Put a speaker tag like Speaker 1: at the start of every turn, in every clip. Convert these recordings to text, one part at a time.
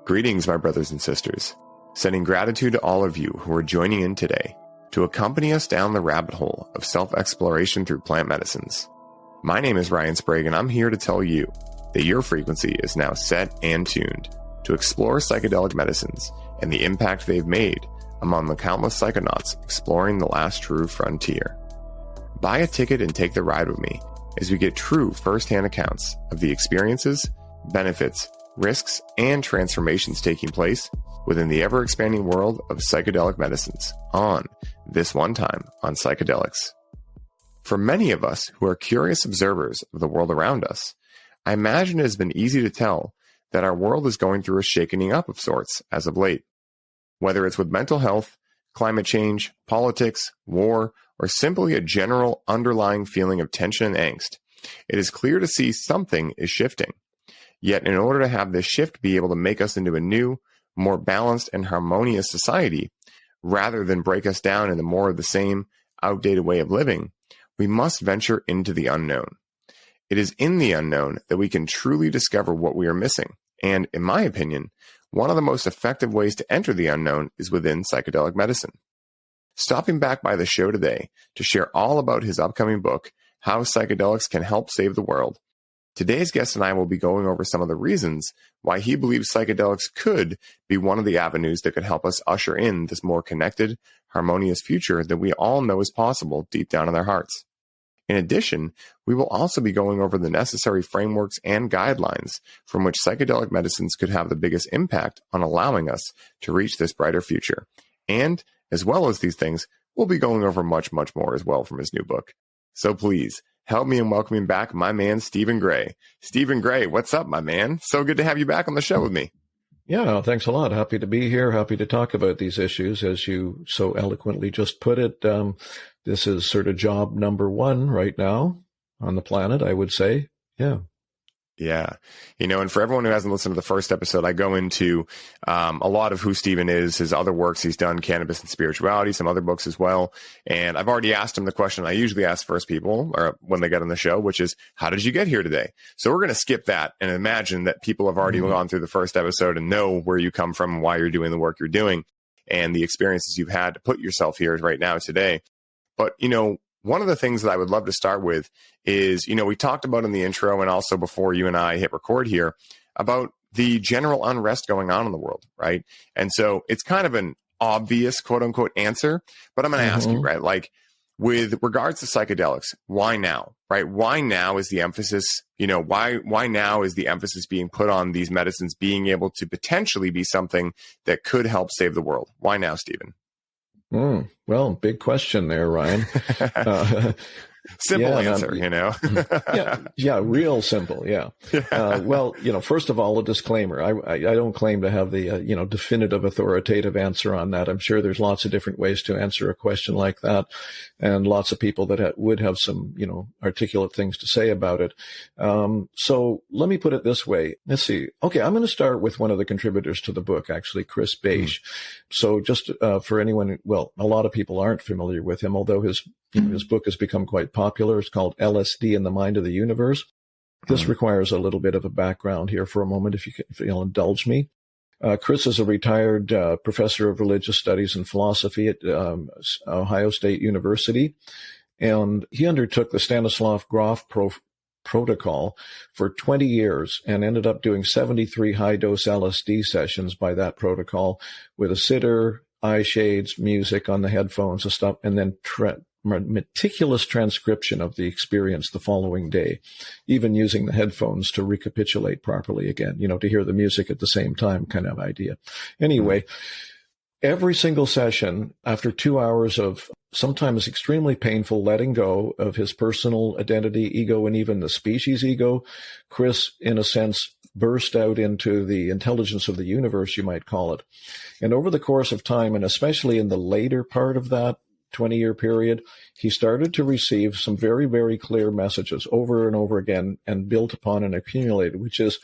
Speaker 1: Greetings, my brothers and sisters. Sending gratitude to all of you who are joining in today to accompany us down the rabbit hole of self-exploration through plant medicines. My name is Ryan Sprague, and I'm here to tell you that your frequency is now set and tuned to explore psychedelic medicines and the impact they've made among the countless psychonauts exploring the last true frontier. Buy a ticket and take the ride with me as we get true first-hand accounts of the experiences, benefits, risks, and transformations taking place within the ever-expanding world of psychedelic medicines on This One Time on Psychedelics. For many of us who are curious observers of the world around us, I imagine it has been easy to tell that our world is going through a shakening up of sorts as of late. Whether it's with mental health, climate change, politics, war, or simply a general underlying feeling of tension and angst, it is clear to see something is shifting. Yet in order to have this shift be able to make us into a new, more balanced and harmonious society, rather than break us down into more of the same outdated way of living, we must venture into the unknown. It is in the unknown that we can truly discover what we are missing. And in my opinion, one of the most effective ways to enter the unknown is within psychedelic medicine. Stopping back by the show today to share all about his upcoming book, How Psychedelics Can Help Save the World, today's guest and I will be going over some of the reasons why he believes psychedelics could be one of the avenues that could help us usher in this more connected, harmonious future that we all know is possible deep down in our hearts. In addition, we will also be going over the necessary frameworks and guidelines from which psychedelic medicines could have the biggest impact on allowing us to reach this brighter future. And, as well as these things, we'll be going over much, much more as well from his new book. So please, help me in welcoming back my man, Stephen Gray. Stephen Gray, what's up, my man? So good to have you back on the show with me.
Speaker 2: Yeah, thanks a lot. Happy to be here. Happy to talk about these issues. As you so eloquently just put it, this is sort of job number one right now on the planet, I would say. Yeah.
Speaker 1: Yeah. And for everyone who hasn't listened to the first episode, I go into a lot of who Stephen is, his other works. He's done Cannabis and Spirituality, some other books as well. And I've already asked him the question I usually ask first people or when they get on the show, which is, how did you get here today? So we're going to skip that and imagine that people have already gone through the first episode and know where you come from and why you're doing the work you're doing and the experiences you've had to put yourself here right now today. But, one of the things that I would love to start with is, we talked about in the intro and also before you and I hit record here about the general unrest going on in the world, right? And so it's kind of an obvious, quote unquote, answer, but I'm going to ask you, right? Like with regards to psychedelics, why now, right? Why now is the emphasis, why now is the emphasis being put on these medicines being able to potentially be something that could help save the world? Why now, Stephen?
Speaker 2: Well, big question there, Ryan.
Speaker 1: Simple answer,
Speaker 2: yeah, real simple. Yeah. Well, first of all, a disclaimer. I don't claim to have the, definitive authoritative answer on that. I'm sure there's lots of different ways to answer a question like that and lots of people that would have some, articulate things to say about it. So let me put it this way. Let's see. Okay. I'm going to start with one of the contributors to the book, actually, Chris Beige. So just, for anyone, well, a lot of people aren't familiar with him, although his book has become quite popular. It's called LSD in the Mind of the Universe. This requires a little bit of a background here for a moment, if you'll indulge me. Chris is a retired professor of religious studies and philosophy at Ohio State University, and he undertook the Stanislav Grof protocol for 20 years and ended up doing 73 high-dose LSD sessions by that protocol with a sitter, eye shades, music on the headphones and stuff, and then meticulous transcription of the experience the following day, even using the headphones to recapitulate properly again, to hear the music at the same time kind of idea. Anyway, every single session, after 2 hours of sometimes extremely painful letting go of his personal identity, ego, and even the species ego, Chris, in a sense, burst out into the intelligence of the universe, you might call it. And over the course of time, and especially in the later part of that 20-year period, he started to receive some very, very clear messages over and over again and built upon and accumulated, which is,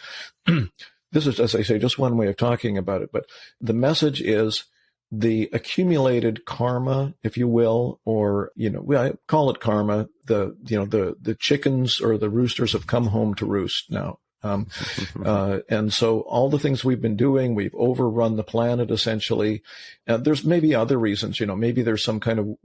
Speaker 2: this is, as I say, just one way of talking about it. But the message is the accumulated karma, if you will, or, I call it karma. The chickens or the roosters have come home to roost now. And so all the things we've been doing, we've overrun the planet essentially. There's maybe other reasons, maybe there's some kind of,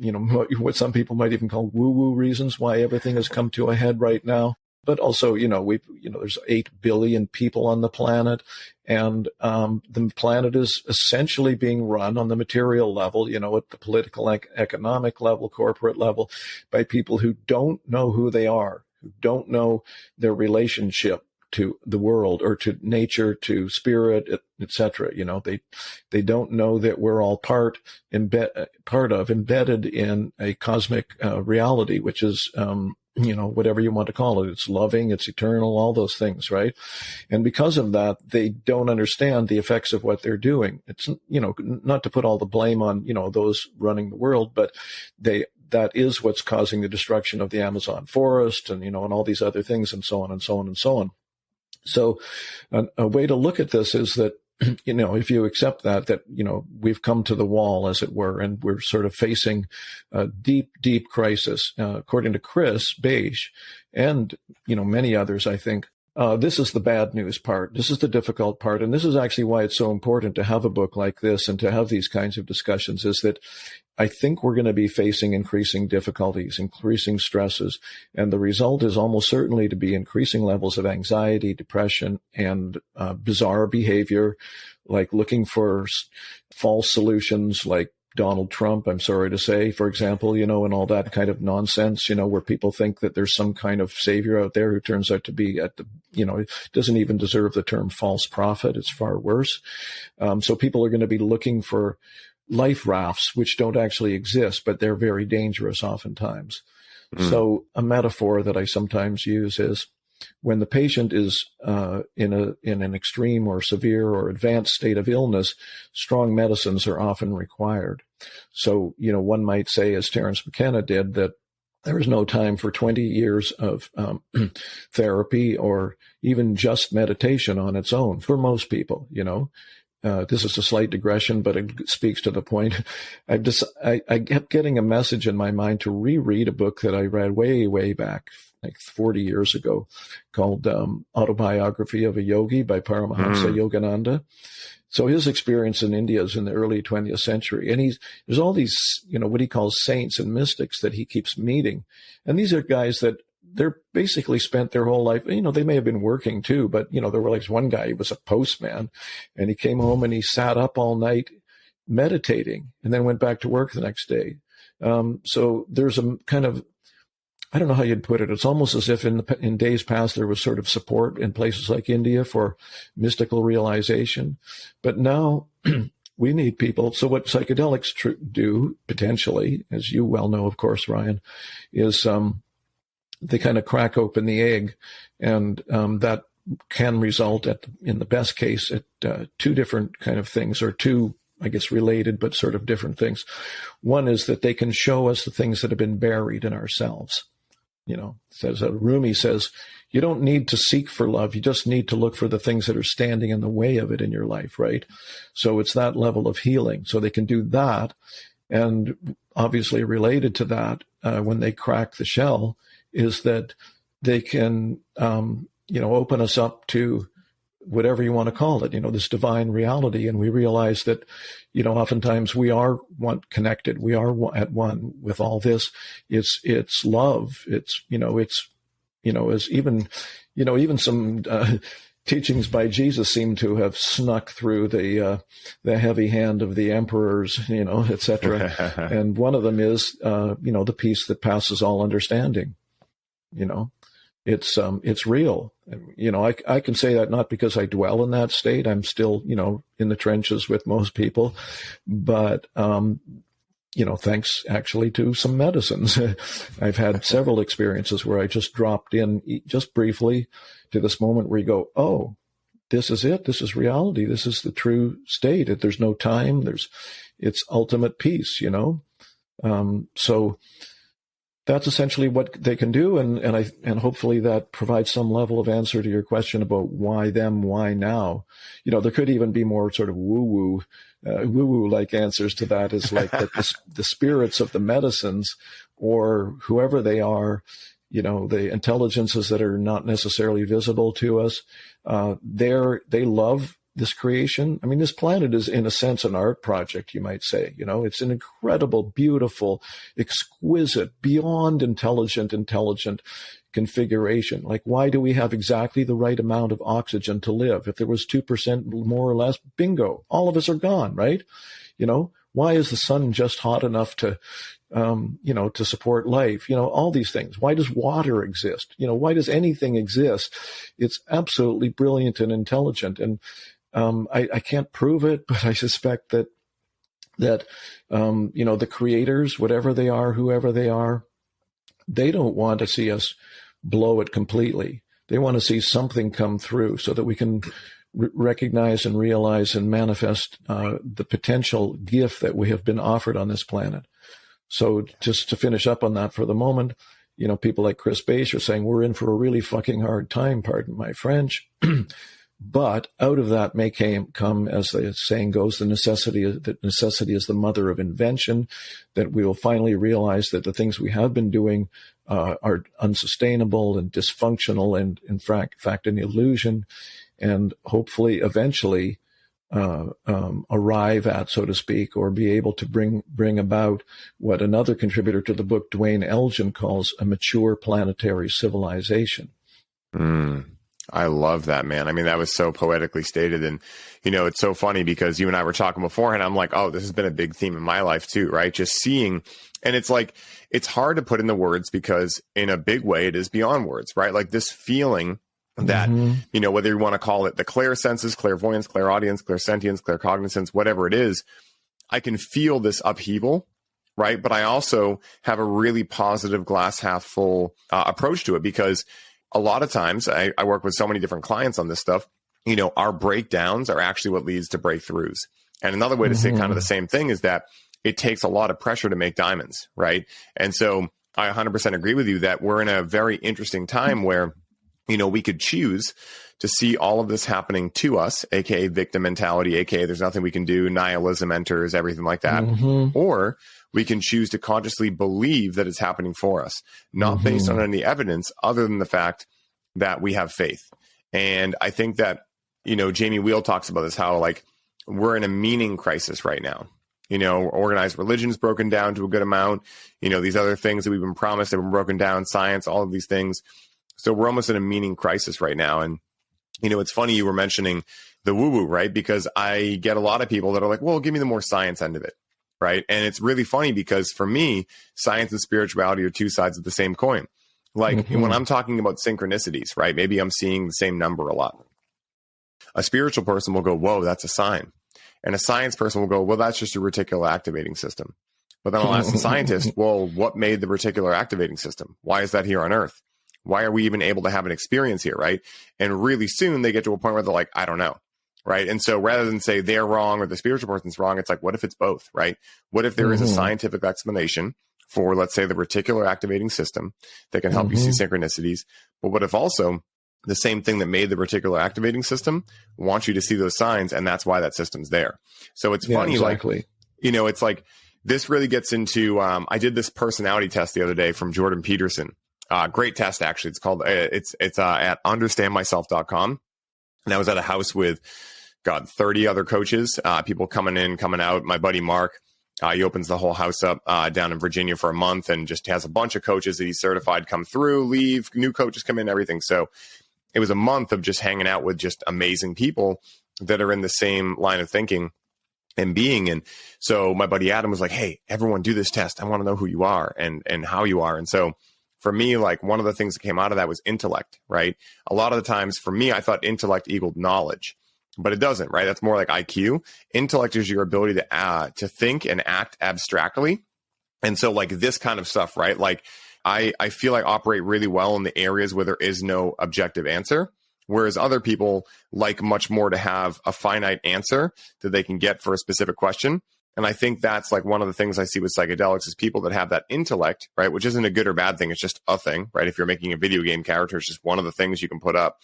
Speaker 2: what some people might even call woo-woo reasons why everything has come to a head right now. But also, there's 8 billion people on the planet, and the planet is essentially being run on the material level, at the political, economic level, corporate level, by people who don't know who they are, who don't know their relationship to the world or to nature, to spirit, etc. They don't know that we're all embedded in a cosmic reality, which is whatever you want to call it. It's loving, it's eternal, all those things, right? And because of that, they don't understand the effects of what they're doing. It's, not to put all the blame on, those running the world, but that is what's causing the destruction of the Amazon forest and, and all these other things and so on and so on and so on. So a way to look at this is that, if you accept that, we've come to the wall, as it were, and we're sort of facing a deep, deep crisis, according to Chris Beige and, many others, I think. This is the bad news part. This is the difficult part. And this is actually why it's so important to have a book like this and to have these kinds of discussions, is that I think we're going to be facing increasing difficulties, increasing stresses. And the result is almost certainly to be increasing levels of anxiety, depression, and bizarre behavior, like looking for false solutions, like Donald Trump, I'm sorry to say, for example, and all that kind of nonsense, where people think that there's some kind of savior out there who turns out to be doesn't even deserve the term false prophet. It's far worse. So people are going to be looking for life rafts, which don't actually exist, but they're very dangerous oftentimes. So a metaphor that I sometimes use is when the patient is in an extreme or severe or advanced state of illness, strong medicines are often required. So, one might say, as Terence McKenna did, that there is no time for 20 years of therapy or even just meditation on its own for most people, This is a slight digression, but it speaks to the point. I kept getting a message in my mind to reread a book that I read way, way back, like 40 years ago, called Autobiography of a Yogi by Paramahansa Yogananda. So his experience in India is in the early 20th century. And there's all these, what he calls saints and mystics that he keeps meeting. And these are guys that they're basically spent their whole life, they may have been working too, but, there were like one guy, he was a postman, and he came home and he sat up all night meditating and then went back to work the next day. So there's a kind of, I don't know how you'd put it. It's almost as if in days past there was sort of support in places like India for mystical realization. But now we need people. So what psychedelics do, potentially, as you well know, of course, Ryan, is they kind of crack open the egg, and that can result in the best case at two different kind of things, or two, I guess, related but sort of different things. One is that they can show us the things that have been buried in ourselves. Says Rumi says, you don't need to seek for love. You just need to look for the things that are standing in the way of it in your life, right? So it's that level of healing. So they can do that. And obviously related to that, when they crack the shell, is that they can, open us up to whatever you want to call it, this divine reality. And we realize that, oftentimes we are connected. We are at one with all this. It's love. It's as even some teachings by Jesus seem to have snuck through the heavy hand of the emperors, et cetera. And one of them is, the peace that passes all understanding. It's real. I can say that not because I dwell in that state. I'm still, in the trenches with most people, but, thanks actually to some medicines. I've had several experiences where I just dropped in just briefly to this moment where you go, oh, this is it. This is reality. This is the true state. There's no time. It's ultimate peace, so that's essentially what they can do, and hopefully that provides some level of answer to your question about why them, why now. There could even be more sort of woo-woo like answers to that, is like that the spirits of the medicines, or whoever they are, the intelligences that are not necessarily visible to us. They love this creation. I mean, this planet is, in a sense, an art project, you might say. It's an incredible, beautiful, exquisite, beyond intelligent configuration. Like, why do we have exactly the right amount of oxygen to live? If there was 2% more or less, bingo, all of us are gone, right? Why is the sun just hot enough to support life? All these things. Why does water exist? Why does anything exist? It's absolutely brilliant and intelligent. And I can't prove it, but I suspect that the creators, whatever they are, whoever they are, they don't want to see us blow it completely. They want to see something come through so that we can recognize and realize and manifest the potential gift that we have been offered on this planet. So just to finish up on that for the moment, people like Chris Bass are saying we're in for a really fucking hard time, pardon my French. But out of that may come, as the saying goes, that necessity is the mother of invention, that we will finally realize that the things we have been doing are unsustainable and dysfunctional and, in fact, an illusion, and hopefully eventually arrive at, so to speak, or be able to bring about what another contributor to the book, Dwayne Elgin, calls a mature planetary civilization.
Speaker 1: I love that, man. I mean, that was so poetically stated. And, it's so funny because you and I were talking beforehand. I'm like, oh, this has been a big theme in my life too, right? Just seeing, and it's like, it's hard to put into words because in a big way, it is beyond words, right? Like this feeling that, whether you want to call it the clairsenses, clairvoyance, clairaudience, clairsentience, claircognizance, whatever it is, I can feel this upheaval, right? But I also have a really positive glass half full approach to it because a lot of times I work with so many different clients on this stuff, our breakdowns are actually what leads to breakthroughs. And another way to say kind of the same thing is that it takes a lot of pressure to make diamonds, right? And so I 100% agree with you that we're in a very interesting time where, we could choose to see all of this happening to us, aka victim mentality, aka there's nothing we can do, nihilism enters, everything like that. Or we can choose to consciously believe that it's happening for us, not based on any evidence other than the fact that we have faith. And I think that, Jamie Wheel talks about this, how like we're in a meaning crisis right now. Organized religion's broken down to a good amount. These other things that we've been promised have been broken down, science, all of these things. So we're almost in a meaning crisis right now. And, it's funny you were mentioning the woo-woo, right? Because I get a lot of people that are like, well, give me the more science end of it, right? And it's really funny because for me, science and spirituality are two sides of the same coin. Like when I'm talking about synchronicities, right? Maybe I'm seeing the same number a lot. A spiritual person will go, whoa, that's a sign. And a science person will go, well, that's just your reticular activating system. But then I'll ask the scientist, well, what made the reticular activating system? Why is that here on Earth? Why are we even able to have an experience here, right? And really soon they get to a point where they're like, I don't know, right? And so rather than say they're wrong or the spiritual person's wrong, it's like, what if it's both, right? What if there is a scientific explanation for, let's say, the reticular activating system that can help you see synchronicities? But what if also the same thing that made the reticular activating system wants you to see those signs, and that's why that system's there? So it's funny,
Speaker 2: exactly.
Speaker 1: Like, it's like this really gets into, I did this personality test the other day from Jordan Peterson. Great test, actually. It's called, it's at understandmyself.com. And I was at a house with, 30 other coaches, people coming in, coming out. My buddy, Mark, he opens the whole house up, down in Virginia for a month and just has a bunch of coaches that he's certified come through, leave, new coaches come in, everything. So it was a month of just hanging out with just amazing people that are in the same line of thinking and being. And so my buddy Adam was like, hey, everyone do this test. I want to know who you are and how you are. And so for me, like one of the things that came out of that was intellect, right? A lot of the times for me, I thought intellect equaled knowledge, but it doesn't, right? That's more like IQ. Intellect is your ability to think and act abstractly. And so like this kind of stuff, right? Like I feel I operate really well in the areas where there is no objective answer, whereas other people like much more to have a finite answer that they can get for a specific question. And I think that's like one of the things I see with psychedelics is people that have that intellect, right? Which isn't a good or bad thing. It's just a thing, right? If you're making a video game character, it's just one of the things you can put up.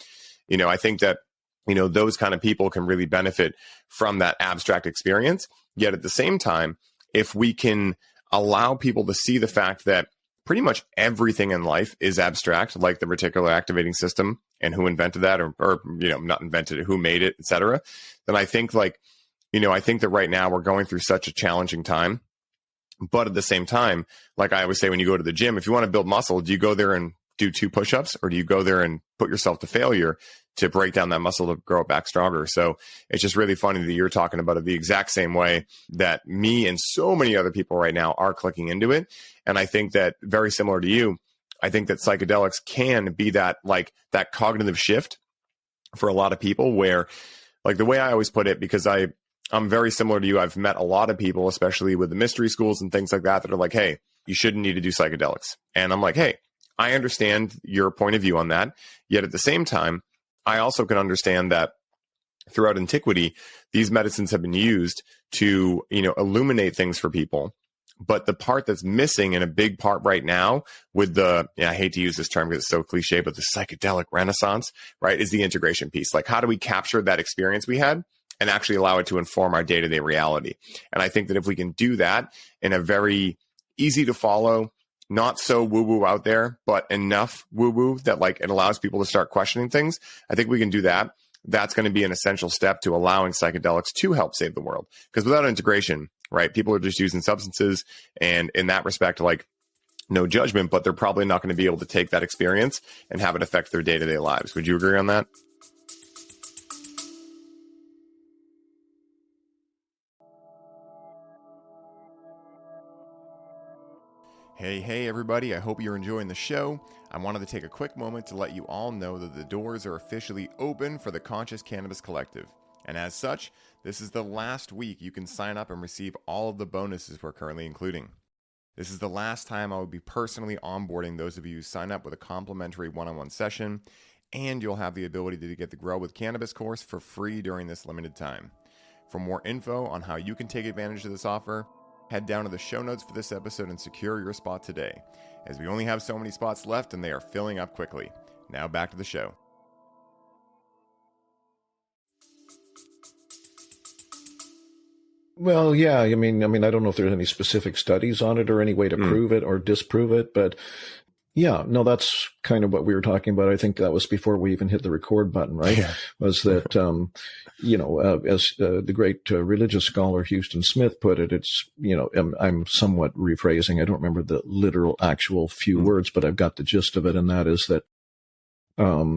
Speaker 1: I think that, those kind of people can really benefit from that abstract experience. Yet at the same time, if we can allow people to see the fact that pretty much everything in life is abstract, like the reticular activating system and who invented that, or not invented it, who made it, etc., then I think I think that right now we're going through such a challenging time. But at the same time, like I always say, when you go to the gym, if you want to build muscle, do you go there and do 2 push-ups, or do you go there and put yourself to failure to break down that muscle to grow it back stronger? So it's just really funny that you're talking about it the exact same way that me and so many other people right now are clicking into it. And I think that, very similar to you, I think that psychedelics can be that cognitive shift for a lot of people, where, like, the way I always put it, because I'm very similar to you. I've met a lot of people, especially with the mystery schools and things like that are like, hey, you shouldn't need to do psychedelics. And I'm like, hey, I understand your point of view on that. Yet at the same time, I also can understand that throughout antiquity, these medicines have been used to, illuminate things for people. But the part that's missing, and a big part right now with I hate to use this term because it's so cliche, but the psychedelic renaissance, right, is the integration piece. Like, how do we capture that experience we had and actually allow it to inform our day-to-day reality? And I think that if we can do that in a very easy to follow, not so woo-woo out there, but enough woo-woo that it allows people to start questioning things, I think we can do that. That's going to be an essential step to allowing psychedelics to help save the world. Because without integration, right, people are just using substances. And in that respect, no judgment, but they're probably not going to be able to take that experience and have it affect their day-to-day lives. Would you agree on that? Hey, everybody. I hope you're enjoying the show. I wanted to take a quick moment to let you all know that the doors are officially open for the Conscious Cannabis Collective. And as such, this is the last week you can sign up and receive all of the bonuses we're currently including. This is the last time I will be personally onboarding those of you who sign up with a complimentary one-on-one session, and you'll have the ability to get the Grow with Cannabis course for free during this limited time. For more info on how you can take advantage of this offer, head down to the show notes for this episode and secure your spot today, as we only have so many spots left and they are filling up quickly. Now back to the show.
Speaker 2: Well, yeah, I mean, I don't know if there's any specific studies on it or any way to prove it or disprove it, but yeah, no, that's kind of what we were talking about. I think that was before we even hit the record button, right? Yeah. Was that, as the great religious scholar Houston Smith put it, it's, I'm somewhat rephrasing. I don't remember the literal actual few words, but I've got the gist of it. And that is that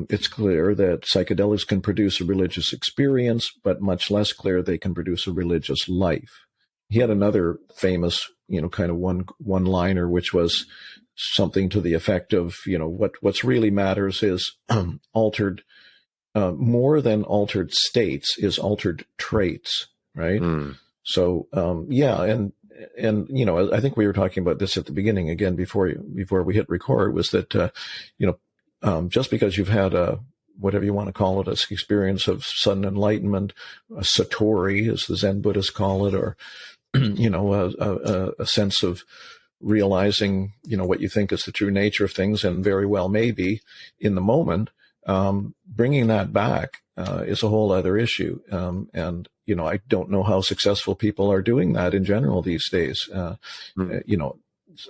Speaker 2: it's clear that psychedelics can produce a religious experience, but much less clear they can produce a religious life. He had another famous, kind of one-liner, which was something to the effect of, what's really matters is altered, more than altered states is altered traits, right? So, and I think we were talking about this at the beginning again before we hit record, was that, just because you've had whatever you want to call it, an experience of sudden enlightenment, a satori, as the Zen Buddhists call it, or, a sense of realizing, what you think is the true nature of things, and very well maybe in the moment, bringing that back is a whole other issue. And I don't know how successful people are doing that in general these days.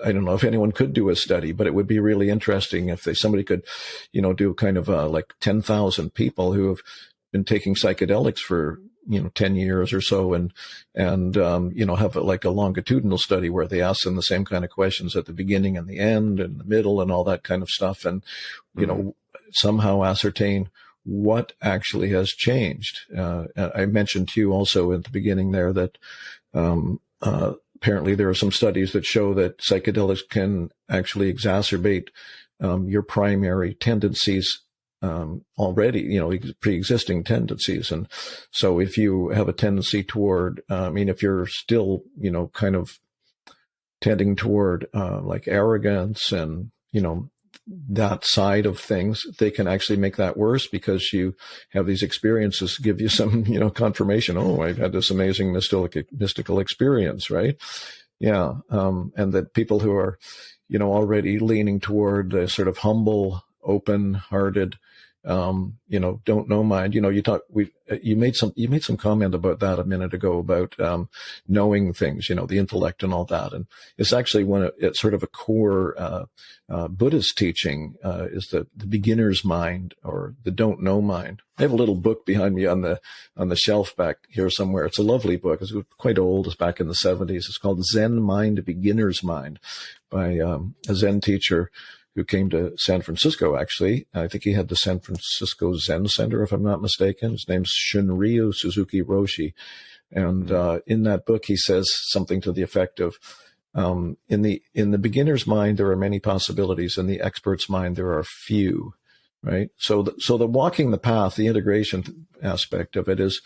Speaker 2: I don't know if anyone could do a study, but it would be really interesting if somebody could, do kind of like 10,000 people who have been taking psychedelics for 10 years or so, and have a longitudinal study where they ask them the same kind of questions at the beginning and the end and the middle and all that kind of stuff, and somehow ascertain what actually has changed. I mentioned to you also at the beginning there that apparently there are some studies that show that psychedelics can actually exacerbate your primary tendencies already, pre-existing tendencies. And so if you have a tendency toward, if you're still, kind of tending toward like arrogance and, that side of things, they can actually make that worse because you have these experiences give you some, confirmation. Oh, I've had this amazing mystical experience, right? Yeah. And that people who are, already leaning toward a sort of humble, open-hearted, don't know mind. You made some comment about that a minute ago about knowing things, the intellect and all that. And it's actually it's sort of a core Buddhist teaching is the beginner's mind, or the don't know mind. I have a little book behind me on the shelf back here somewhere. It's a lovely book. It's quite old. It's back in the 70s. It's called Zen Mind, a Beginner's Mind, by a Zen teacher who came to San Francisco, actually. I think he had the San Francisco Zen Center, if I'm not mistaken. His name's Shunryu Suzuki Roshi. And in that book, he says something to the effect of, in the beginner's mind, there are many possibilities. In the expert's mind, there are few, right? So the walking the path, the integration aspect of it is,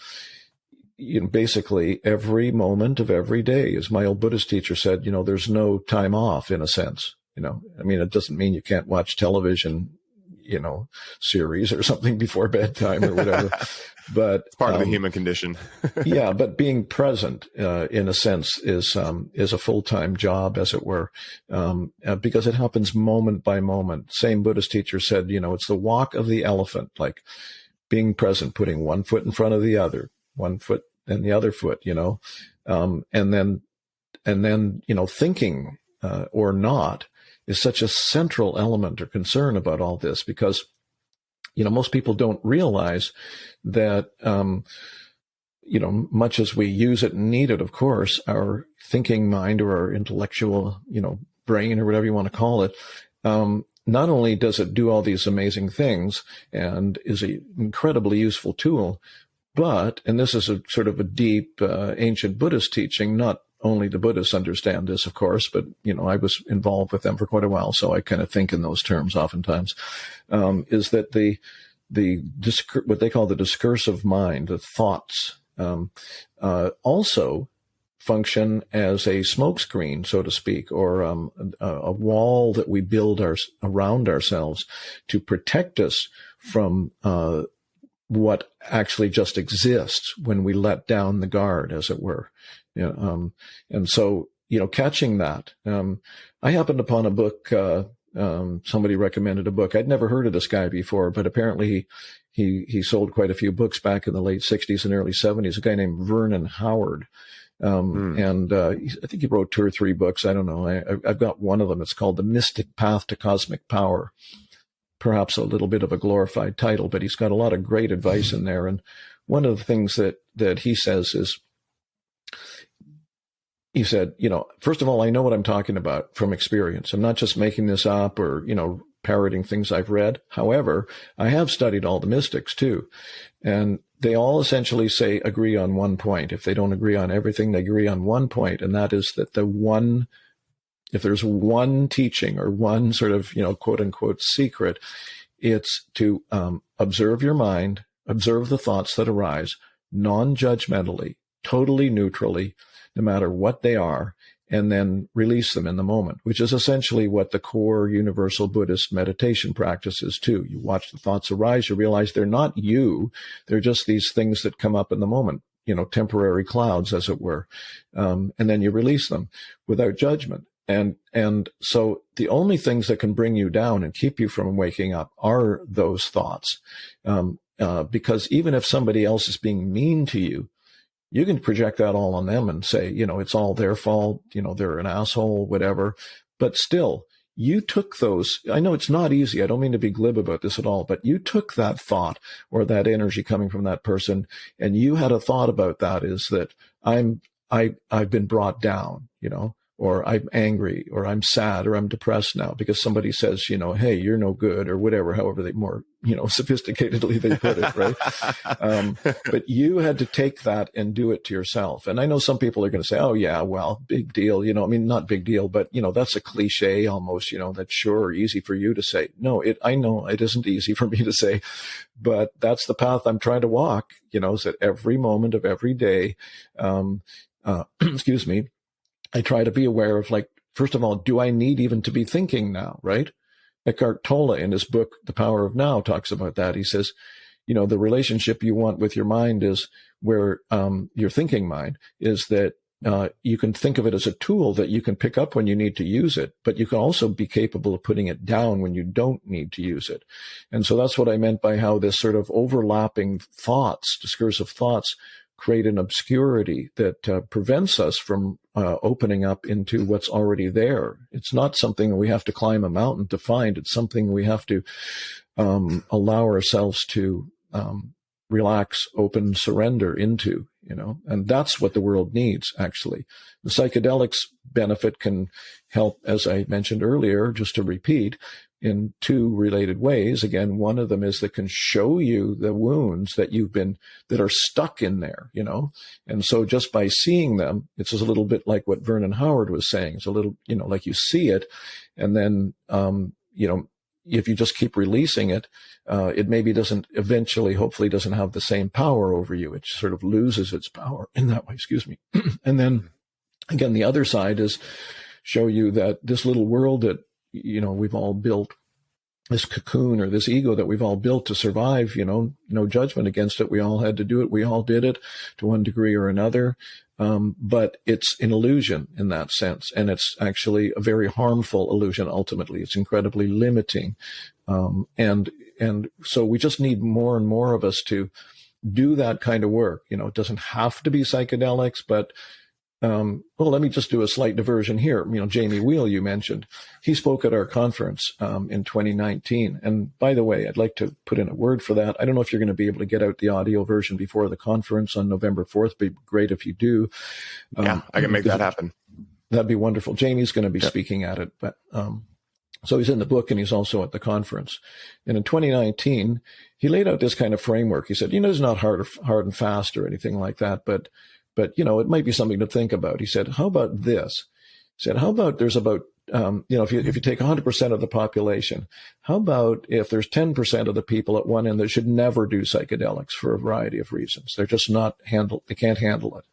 Speaker 2: basically every moment of every day. As my old Buddhist teacher said, there's no time off, in a sense. It doesn't mean you can't watch television, series or something before bedtime or whatever, but
Speaker 1: it's part of the human condition.
Speaker 2: Yeah. But being present, in a sense, is a full-time job, as it were, because it happens moment by moment. Same Buddhist teacher said, it's the walk of the elephant, like being present, putting one foot in front of the other, one foot and the other foot, and then, thinking, or not, is such a central element or concern about all this, because, most people don't realize that, much as we use it and need it, of course, our thinking mind, or our intellectual, brain, or whatever you want to call it, not only does it do all these amazing things and is an incredibly useful tool, but, and this is a sort of a deep, ancient Buddhist teaching, not only the Buddhists understand this, of course, but, I was involved with them for quite a while, so I kind of think in those terms oftentimes, is that what they call the discursive mind, the thoughts, also function as a smokescreen, so to speak, or a wall that we build around ourselves to protect us from what actually just exists when we let down the guard, as it were. And so, catching that, I happened upon a book, somebody recommended a book. I'd never heard of this guy before, but apparently he sold quite a few books back in the late 60s and early 70s, a guy named Vernon Howard. And I think he wrote 2 or 3 books. I don't know. I've got one of them. It's called The Mystic Path to Cosmic Power. Perhaps a little bit of a glorified title, but he's got a lot of great advice in there. And one of the things that he says is, he said, first of all, I know what I'm talking about from experience. I'm not just making this up or, parroting things I've read. However, I have studied all the mystics too. And they all essentially agree on one point. If they don't agree on everything, they agree on one point. And that is that if there's one teaching or one sort of, quote unquote secret, it's to observe your mind, observe the thoughts that arise non-judgmentally, totally neutrally, no matter what they are, and then release them in the moment, which is essentially what the core universal Buddhist meditation practice is too. You watch the thoughts arise, you realize they're not you, they're just these things that come up in the moment, temporary clouds, as it were, and then you release them without judgment. And so the only things that can bring you down and keep you from waking up are those thoughts, because even if somebody else is being mean to you, you can project that all on them and say, it's all their fault, they're an asshole, whatever. But still, you took those. I know it's not easy. I don't mean to be glib about this at all, but you took that thought or that energy coming from that person, and you had a thought about that is that I've been brought down, or I'm angry, or I'm sad, or I'm depressed now because somebody says, hey, you're no good, or whatever, however they more, sophisticatedly they put it, right? But you had to take that and do it to yourself. And I know some people are going to say, oh yeah, well, big deal, not big deal, but that's a cliche almost, that's sure easy for you to say. No, I know it isn't easy for me to say, but that's the path I'm trying to walk, is that every moment of every day, excuse me, I try to be aware of, first of all, do I need even to be thinking now, right? Eckhart Tolle in his book, The Power of Now, talks about that. He says, the relationship you want with your mind is where, your thinking mind is that you can think of it as a tool that you can pick up when you need to use it, but you can also be capable of putting it down when you don't need to use it. And so that's what I meant by how this sort of overlapping thoughts, discursive thoughts, create an obscurity that prevents us from opening up into what's already there. It's not something we have to climb a mountain to find. It's something we have to allow ourselves to relax, open, surrender into, and that's what the world needs, actually. The psychedelics benefit can help, as I mentioned earlier, just to repeat, in two related ways. Again, one of them is that can show you the wounds that that are stuck in there, and so just by seeing them, it's a little bit like what Vernon Howard was saying. It's a little, like you see it, and then, if you just keep releasing it, it maybe hopefully doesn't have the same power over you. It sort of loses its power in that way, excuse me. And then again, the other side is show you that this little world that, we've all built, this cocoon or this ego that we've all built to survive, no judgment against it. We all had to do it. We all did it to one degree or another. But it's an illusion in that sense. And it's actually a very harmful illusion. Ultimately, it's incredibly limiting. And so we just need more and more of us to do that kind of work. It doesn't have to be psychedelics, but let me just do a slight diversion here. Jamie Wheel, you mentioned, he spoke at our conference in 2019. And by the way, I'd like to put in a word for that. I don't know if you're going to be able to get out the audio version before the conference on November 4th. It'd be great if you do.
Speaker 1: Yeah, I can make that happen.
Speaker 2: That'd be wonderful. Jamie's going to be speaking at it, but so he's in the book and he's also at the conference. And in 2019, he laid out this kind of framework. He said, it's not hard and fast or anything like that, but it might be something to think about. He said, how about this? He said, how about there's about, if you take 100% of the population, how about if there's 10% of the people at one end that should never do psychedelics for a variety of reasons? They're just they can't handle it.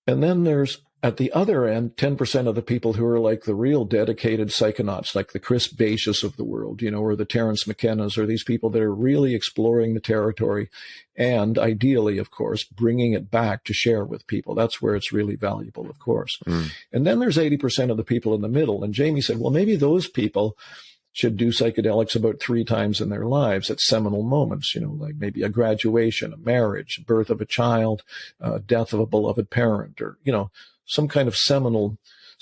Speaker 2: And then there's, at the other end, 10% of the people who are like the real dedicated psychonauts, like the Chris Bacius of the world, or the Terence McKennas, or these people that are really exploring the territory and ideally, of course, bringing it back to share with people. That's where it's really valuable, of course. And then there's 80% of the people in the middle. And Jamie said, well, maybe those people should do psychedelics about 3 times in their lives at seminal moments, like maybe a graduation, a marriage, birth of a child, death of a beloved parent, or, some kind of seminal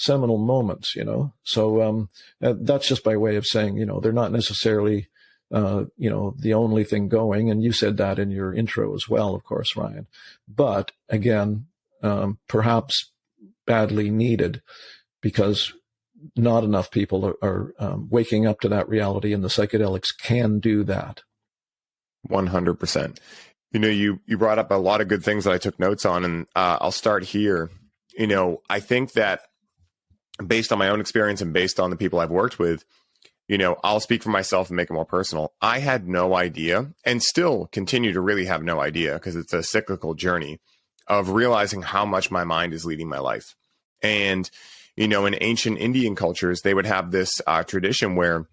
Speaker 2: moments, So that's just by way of saying, they're not necessarily, the only thing going. And you said that in your intro as well, of course, Ryan. But again, perhaps badly needed because not enough people are waking up to that reality, and the psychedelics can do that.
Speaker 1: 100%. You brought up a lot of good things that I took notes on, and I'll start here. I think that based on my own experience and based on the people I've worked with, I'll speak for myself and make it more personal. I had no idea, and still continue to really have no idea, because it's a cyclical journey of realizing how much my mind is leading my life. And, in ancient Indian cultures, they would have this tradition where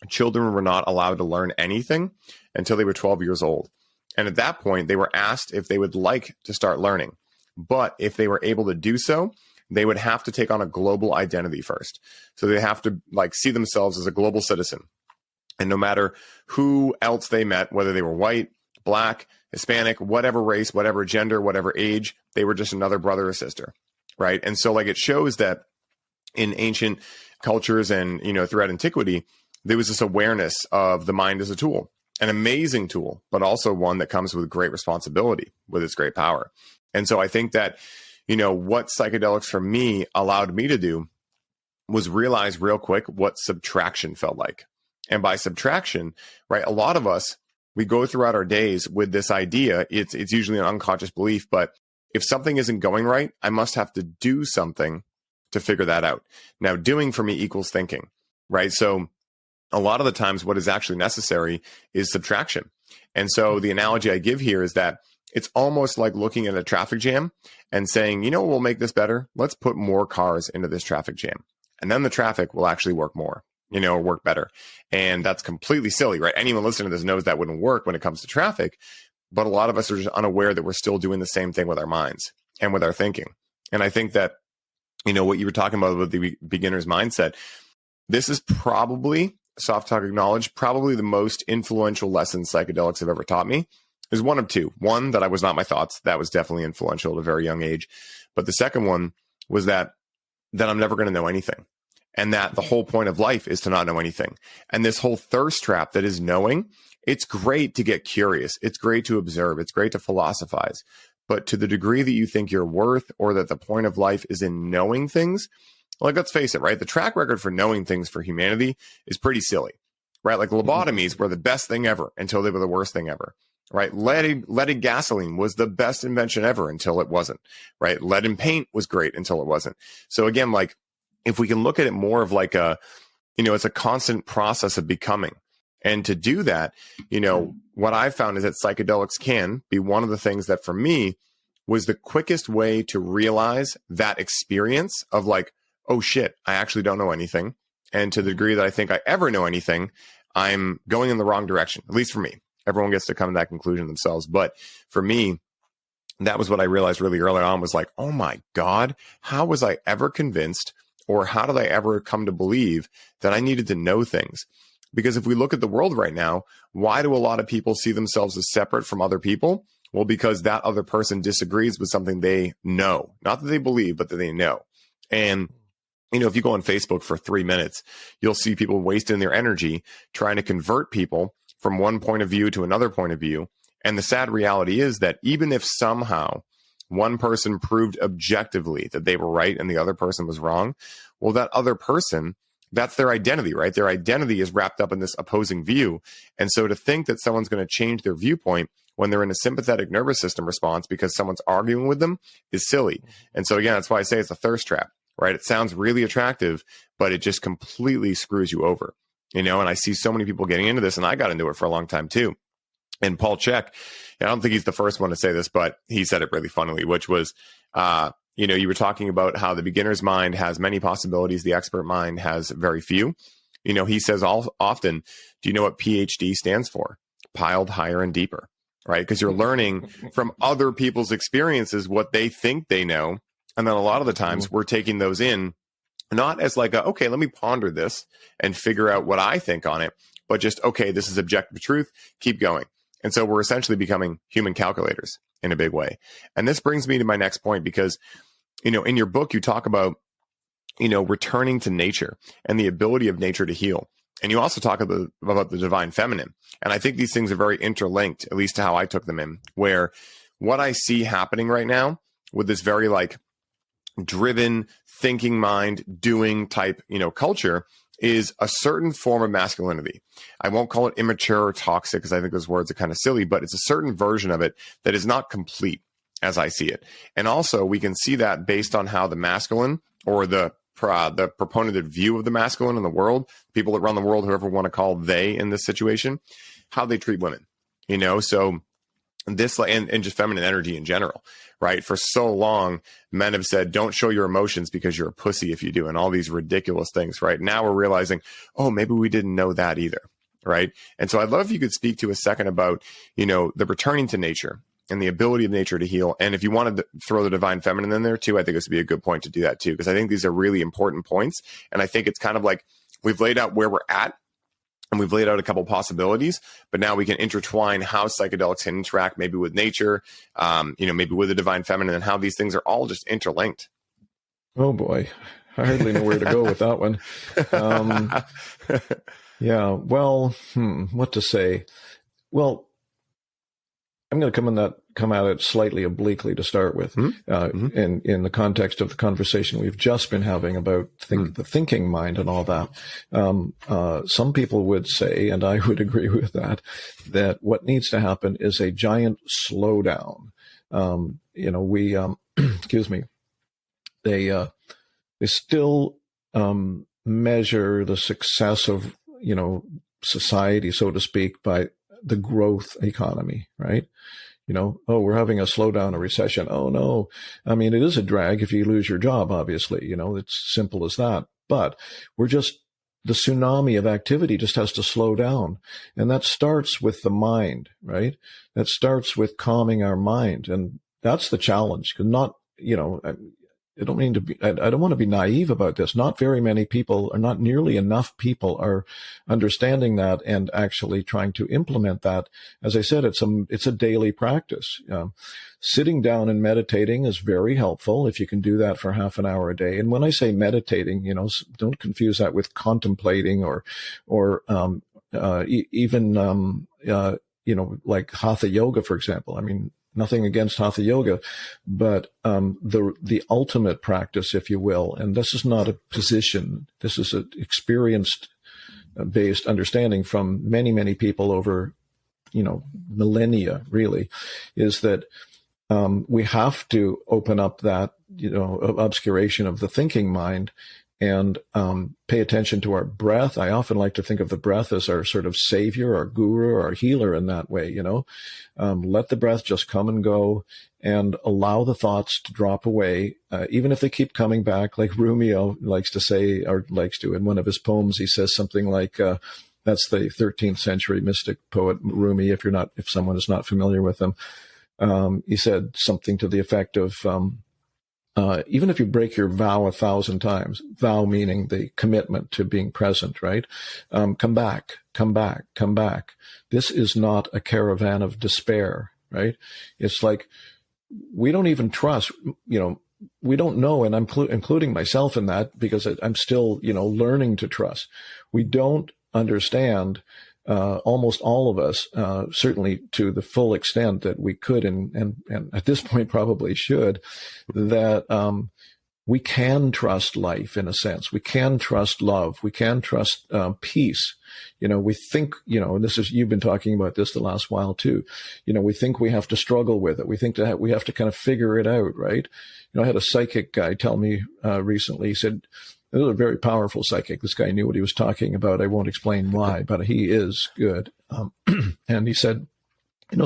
Speaker 1: children were not allowed to learn anything until they were 12 years old. And at that point, they were asked if they would like to start learning. But if they were able to do so, they would have to take on a global identity first. So they have to see themselves as a global citizen. And no matter who else they met, whether they were white, black, Hispanic, whatever race, whatever gender, whatever age, they were just another brother or sister, right? And so it shows that in ancient cultures and, throughout antiquity, there was this awareness of the mind as a tool, an amazing tool, but also one that comes with great responsibility, with its great power. And so I think that, what psychedelics for me allowed me to do was realize real quick what subtraction felt like. And by subtraction, right, a lot of us, we go throughout our days with this idea. It's usually an unconscious belief, but if something isn't going right, I must have to do something to figure that out. Now, doing for me equals thinking, right? So a lot of the times what is actually necessary is subtraction. And so the analogy I give here is that it's almost like looking at a traffic jam and saying, what will make this better? Let's put more cars into this traffic jam. And then the traffic will actually work more, or work better. And that's completely silly, right? Anyone listening to this knows that wouldn't work when it comes to traffic. But a lot of us are just unaware that we're still doing the same thing with our minds and with our thinking. And I think that, what you were talking about with the beginner's mindset, this is probably, soft talk acknowledged, probably the most influential lesson psychedelics have ever taught me. Is one of two. One, that I was not my thoughts. That was definitely influential at a very young age. But the second one was that I'm never going to know anything. And that the whole point of life is to not know anything. And this whole thirst trap that is knowing, it's great to get curious. It's great to observe. It's great to philosophize. But to the degree that you think you're worth, or that the point of life is in knowing things, like, let's face it, right? The track record for knowing things for humanity is pretty silly, right? Like lobotomies were the best thing ever until they were the worst thing ever, right? Leaded gasoline was the best invention ever until it wasn't, right? Lead in paint was great until it wasn't. So again, like, if we can look at it more of like it's a constant process of becoming. And to do that, what I've found is that psychedelics can be one of the things that for me was the quickest way to realize that experience of like, oh shit, I actually don't know anything. And to the degree that I think I ever know anything, I'm going in the wrong direction, at least for me. Everyone gets to come to that conclusion themselves. But for me, that was what I realized really early on, was like, oh my God, how was I ever convinced, or how did I ever come to believe that I needed to know things? Because if we look at the world right now, why do a lot of people see themselves as separate from other people? Well, because that other person disagrees with something they know, not that they believe, but that they know. And, if you go on Facebook for 3 minutes, you'll see people wasting their energy trying to convert people from one point of view to another point of view. And the sad reality is that even if somehow one person proved objectively that they were right and the other person was wrong, well, that other person, that's their identity, right? Their identity is wrapped up in this opposing view. And so to think that someone's going to change their viewpoint when they're in a sympathetic nervous system response because someone's arguing with them is silly. And so again, that's why I say it's a thirst trap, right? It sounds really attractive, but it just completely screws you over, and I see so many people getting into this, and I got into it for a long time too. And Paul Chek, I don't think he's the first one to say this, but he said it really funnily, which was, you were talking about how the beginner's mind has many possibilities. The expert mind has very few. He says often, do you know what PhD stands for? Piled higher and deeper, right? Because you're learning from other people's experiences what they think they know. And then a lot of the times we're taking those in, not as like, okay, let me ponder this and figure out what I think on it, but just, okay, this is objective truth, keep going. And so we're essentially becoming human calculators in a big way. And this brings me to my next point, because, in your book, you talk about, returning to nature and the ability of nature to heal. And you also talk about the divine feminine. And I think these things are very interlinked, at least to how I took them in, where what I see happening right now with this very like driven thinking mind, doing type, culture is a certain form of masculinity. I won't call it immature or toxic, because I think those words are kind of silly, but it's a certain version of it that is not complete as I see it. And also we can see that based on how the masculine, or the proponented view of the masculine in the world, people that run the world, whoever want to call they in this situation, how they treat women, so this, and just feminine energy in general, right? For so long, men have said, don't show your emotions because you're a pussy if you do, and all these ridiculous things, right? Now we're realizing, oh, maybe we didn't know that either, right? And so I'd love if you could speak to a second about, the returning to nature and the ability of nature to heal. And if you wanted to throw the divine feminine in there too, I think this would be a good point to do that too, because I think these are really important points. And I think it's kind of like we've laid out where we're at, and we've laid out a couple possibilities, but now we can intertwine how psychedelics can interact maybe with nature, maybe with the divine feminine, and how these things are all just interlinked.
Speaker 2: Oh boy, I hardly know where to go with that one. Yeah, well, what to say? Well, I'm going to come at it slightly obliquely to start with, in the context of the conversation we've just been having about the thinking mind and all that. Some people would say, and I would agree with that what needs to happen is a giant slowdown. Excuse me, they still measure the success of society, so to speak, by the growth economy, right? We're having a slowdown, a recession. Oh no. I mean, it is a drag if you lose your job, obviously, it's simple as that, but the tsunami of activity just has to slow down. And that starts with the mind, right? That starts with calming our mind. And that's the challenge. Not, don't mean to be, I don't want to be naive about this. Not very many people, or not nearly enough people, are understanding that and actually trying to implement that. As I said, it's a daily practice. Sitting down and meditating is very helpful if you can do that for half an hour a day. And when I say meditating, don't confuse that with contemplating or even like hatha yoga, for example. I mean, nothing against hatha yoga, but the ultimate practice, if you will, and this is not a position, this is an experienced based understanding from many, many people over, millennia, really, is that we have to open up that, obscuration of the thinking mind and pay attention to our breath. I often like to think of the breath as our sort of savior, our guru, our healer in that way, let the breath just come and go and allow the thoughts to drop away, even if they keep coming back, like Rumi likes to say, or likes to, in one of his poems, he says something like, that's the 13th century mystic poet Rumi, if someone is not familiar with him. He said something to the effect of, even if you break your vow 1,000 times, vow meaning the commitment to being present, right? Come back. This is not a caravan of despair, right? It's like, we don't even trust, we don't know, and I'm including myself in that because I'm still, learning to trust. We don't understand, almost all of us, certainly to the full extent that we could, and at this point probably should, that we can trust life in a sense. We can trust love. We can trust peace. We think, and this is, you've been talking about this the last while too. We think we have to struggle with it. We think that we have to kind of figure it out, right? I had a psychic guy tell me recently. He said, this is a very powerful psychic. This guy knew what he was talking about. I won't explain why, but he is good. And he said,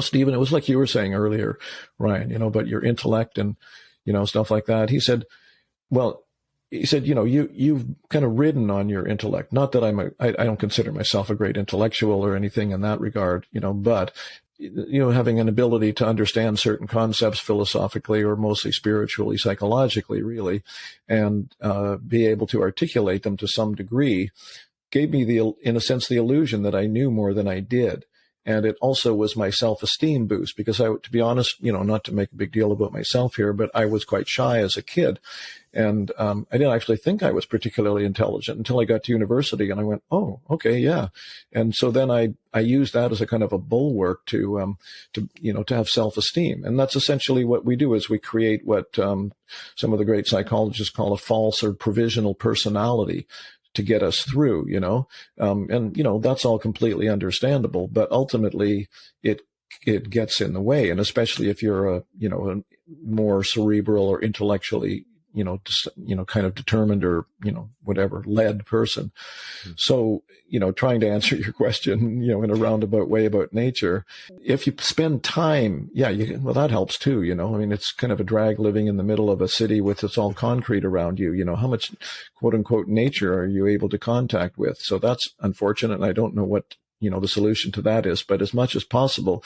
Speaker 2: Stephen, it was like you were saying earlier, Ryan, about your intellect and, stuff like that. He said, you've kind of ridden on your intellect. Not that I don't consider myself a great intellectual or anything in that regard, but having an ability to understand certain concepts philosophically or mostly spiritually, psychologically, really, and be able to articulate them to some degree gave me in a sense, the illusion that I knew more than I did. And it also was my self-esteem boost because to be honest, not to make a big deal about myself here, but I was quite shy as a kid. And I didn't actually think I was particularly intelligent until I got to university and I went, oh, okay, yeah. And so then I used that as a kind of a bulwark to have self-esteem. And that's essentially what we do is we create what some of the great psychologists call a false or provisional personality to get us through, and that's all completely understandable, but ultimately it gets in the way. And especially if you're a more cerebral or intellectually, kind of determined or, whatever, led person. Mm-hmm. So, trying to answer your question, in a roundabout way about nature, if you spend time, that helps too, it's kind of a drag living in the middle of a city with it's all concrete around you, how much quote unquote nature are you able to contact with? So that's unfortunate. And I don't know what, the solution to that is, but as much as possible,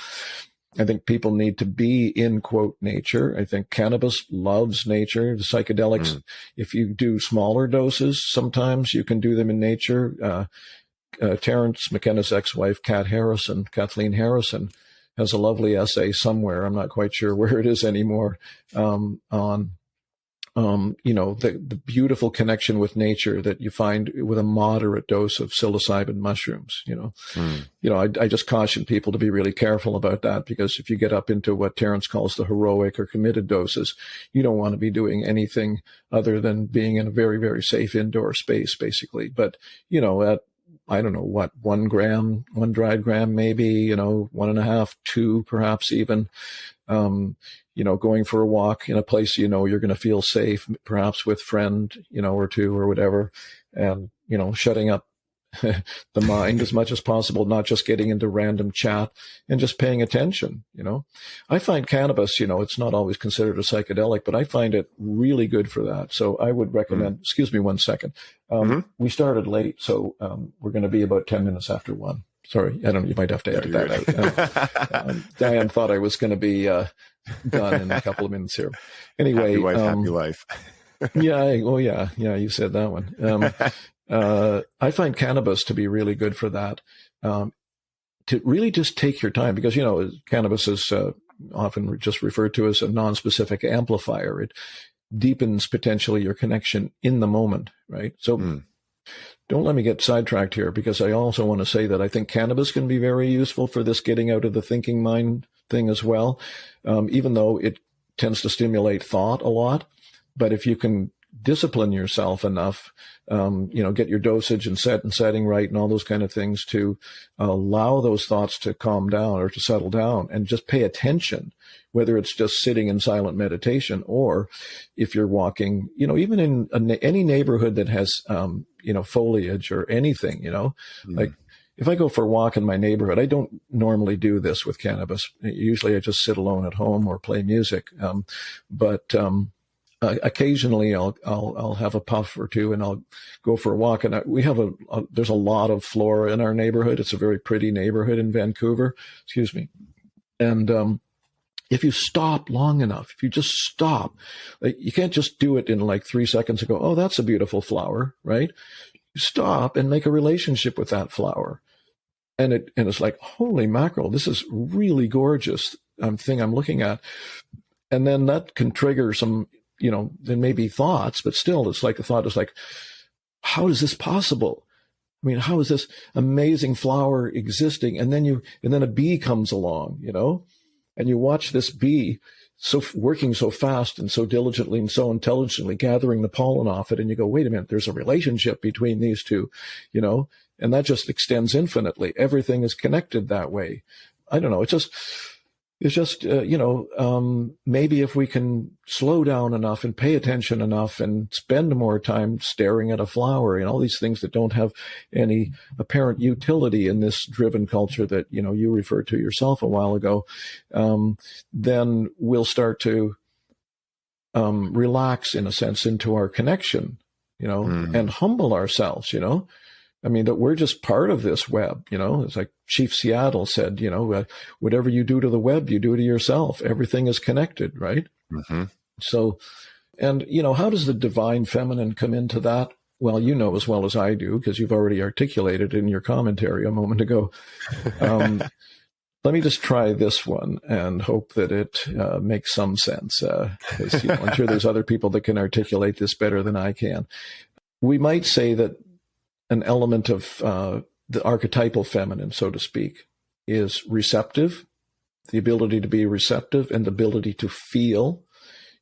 Speaker 2: I think people need to be in, quote, nature. I think cannabis loves nature. The psychedelics, if you do smaller doses, sometimes you can do them in nature. Terence McKenna's ex-wife, Kathleen Harrison, has a lovely essay somewhere. I'm not quite sure where it is anymore, on the beautiful connection with nature that you find with a moderate dose of psilocybin mushrooms, I just caution people to be really careful about that, because if you get up into what Terence calls the heroic or committed doses, you don't want to be doing anything other than being in a very, very safe indoor space, basically. But, at, I don't know what, 1 gram, 1 dried gram, maybe, 1.5, 2, perhaps even, going for a walk in a place, you're going to feel safe, perhaps with friend, or two or whatever, and, shutting up the mind as much as possible, not just getting into random chat and just paying attention. I find cannabis, it's not always considered a psychedelic, but I find it really good for that. So I would recommend, excuse me 1 second. We started late, so we're going to be about 10 minutes after 1. Sorry, you might have to edit that out. Diane thought I was going to be done in a couple of minutes here. Anyway,
Speaker 1: happy wife, happy life.
Speaker 2: Yeah, you said that one. I find cannabis to be really good for that. To really just take your time, because, cannabis is often just referred to as a non-specific amplifier. It deepens potentially your connection in the moment, right? So don't let me get sidetracked here, because I also want to say that I think cannabis can be very useful for this getting out of the thinking mind thing as well, even though it tends to stimulate thought a lot. But if you can discipline yourself enough, get your dosage and setting right and all those kind of things to allow those thoughts to calm down or to settle down, and just pay attention, whether it's just sitting in silent meditation, or if you're walking, even in any neighborhood that has, foliage or anything, like if I go for a walk in my neighborhood, I don't normally do this with cannabis. Usually I just sit alone at home or play music. But occasionally I'll have a puff or two, and I'll go for a walk. And we have there's a lot of flora in our neighborhood. It's a very pretty neighborhood in Vancouver. Excuse me. And, if you stop long enough, if you just stop, like, you can't just do it in like 3 seconds and go, oh, that's a beautiful flower, right? You stop and make a relationship with that flower. And it's like, holy mackerel, this is really gorgeous thing I'm looking at. And then that can trigger some, there may be thoughts, but still it's like, the thought is like, how is this possible? I mean, how is this amazing flower existing? And then a bee comes along, and you watch this bee working so fast and so diligently and so intelligently, gathering the pollen off it. And you go, wait a minute, there's a relationship between these two, and that just extends infinitely. Everything is connected that way. I don't know. It's just, maybe if we can slow down enough and pay attention enough and spend more time staring at a flower and all these things that don't have any apparent utility in this driven culture that, you referred to yourself a while ago, then we'll start to relax, in a sense, into our connection, and humble ourselves, I mean, that we're just part of this web, it's like Chief Seattle said, whatever you do to the web, you do to yourself. Everything is connected, right? Mm-hmm. So, and, how does the divine feminine come into that? Well, as well as I do, because you've already articulated in your commentary a moment ago. Let me just try this one and hope that it makes some sense, because I'm sure there's other people that can articulate this better than I can. We might say that an element of the archetypal feminine, so to speak, is receptive, the ability to be receptive and the ability to feel.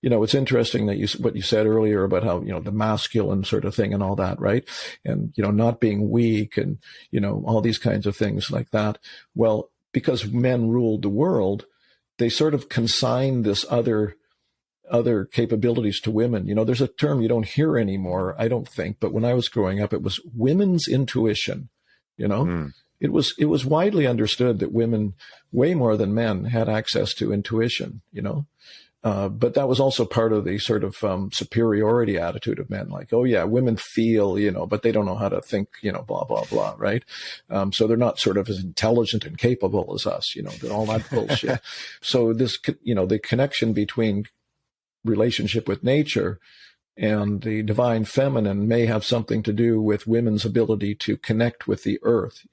Speaker 2: It's interesting that what you said earlier about how, the masculine sort of thing and all that, right? And, not being weak and, all these kinds of things like that. Well, because men ruled the world, they sort of consigned this other capabilities to women. There's a term you don't hear anymore, I don't think, but when I was growing up, it was women's intuition. It was widely understood that women, way more than men, had access to intuition, but that was also part of the sort of superiority attitude of men, like, oh yeah, women feel, but they don't know how to think, blah, blah, blah, right? So they're not sort of as intelligent and capable as us, all that bullshit. So this, the connection between relationship with nature and the divine feminine may have something to do with women's ability to connect with the earth.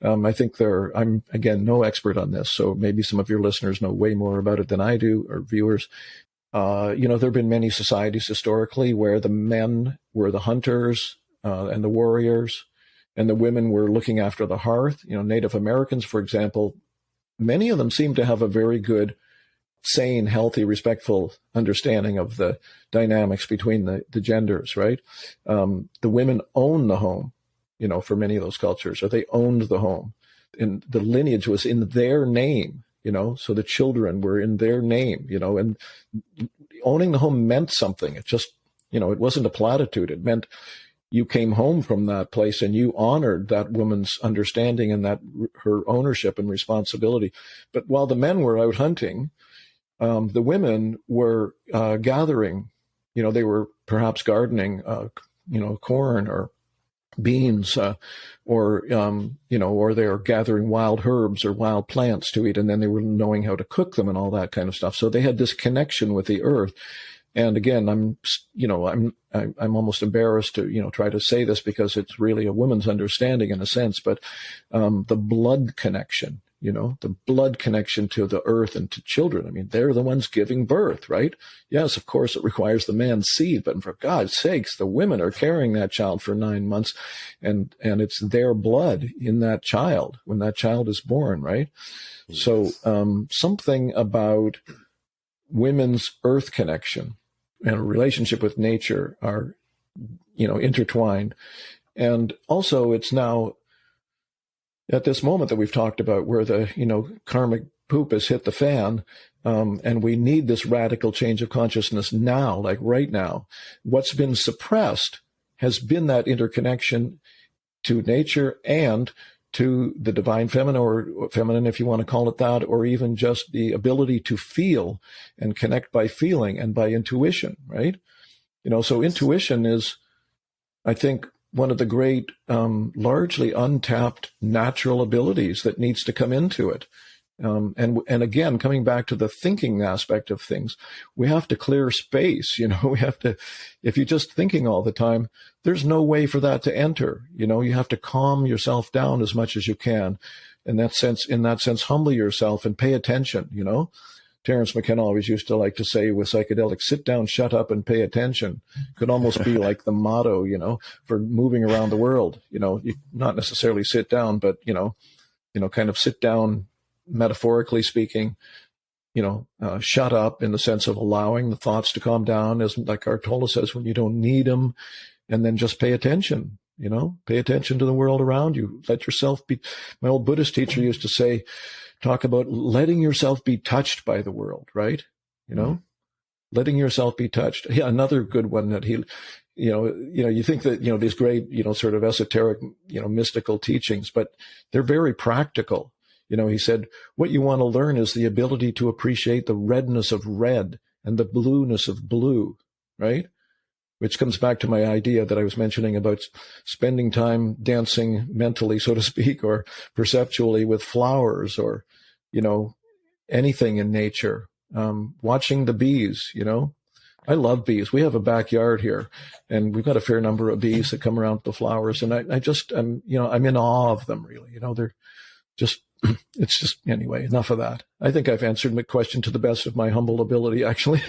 Speaker 2: I think I'm again no expert on this, so maybe some of your listeners know way more about it than I do, or viewers. There have been many societies historically where the men were the hunters and the warriors, and the women were looking after the hearth. Native Americans, for example, many of them seem to have a very good, sane, healthy, respectful understanding of the dynamics between the genders, right? The women own the home, for many of those cultures, or they owned the home. And the lineage was in their name, so the children were in their name, and owning the home meant something. It just, it wasn't a platitude. It meant you came home from that place and you honored that woman's understanding and that her ownership and responsibility. But while the men were out hunting, the women were gathering, they were perhaps gardening, corn or beans, or they were gathering wild herbs or wild plants to eat, and then they were knowing how to cook them and all that kind of stuff. So they had this connection with the earth. And again, I'm almost embarrassed to, try to say this because it's really a woman's understanding in a sense, but the blood connection, the blood connection to the earth and to children. I mean, they're the ones giving birth, right? Yes, of course, it requires the man's seed, but for God's sakes, the women are carrying that child for 9 months, and it's their blood in that child when that child is born, right? Yes. So something about women's earth connection and a relationship with nature are, intertwined. And also it's now at this moment that we've talked about where the, karmic poop has hit the fan, and we need this radical change of consciousness now, like right now. What's been suppressed has been that interconnection to nature and to the divine feminine, or feminine, if you want to call it that, or even just the ability to feel and connect by feeling and by intuition, right? So intuition is, I think, one of the great, largely untapped natural abilities that needs to come into it. And again, coming back to the thinking aspect of things, we have to clear space. We have to, if you're just thinking all the time, there's no way for that to enter. You have to calm yourself down as much as you can. In that sense, humble yourself and pay attention. Terence McKenna always used to like to say with psychedelics, sit down, shut up, and pay attention. Could almost be like the motto, for moving around the world. You not necessarily sit down, but, kind of sit down, metaphorically speaking, shut up in the sense of allowing the thoughts to calm down, as like Cartola says, when you don't need them, and then just pay attention, pay attention to the world around you. Let yourself be. My old Buddhist teacher used to say, talk about letting yourself be touched by the world, right? Letting yourself be touched. Yeah, another good one that he, you think that, these great, sort of esoteric, mystical teachings, but they're very practical. He said, what you want to learn is the ability to appreciate the redness of red and the blueness of blue, right? Which comes back to my idea that I was mentioning about spending time dancing mentally, so to speak, or perceptually with flowers or, anything in nature. Watching the bees, I love bees. We have a backyard here and we've got a fair number of bees that come around the flowers. And I'm in awe of them, really. They're just, it's just, anyway, enough of that. I think I've answered my question to the best of my humble ability, actually.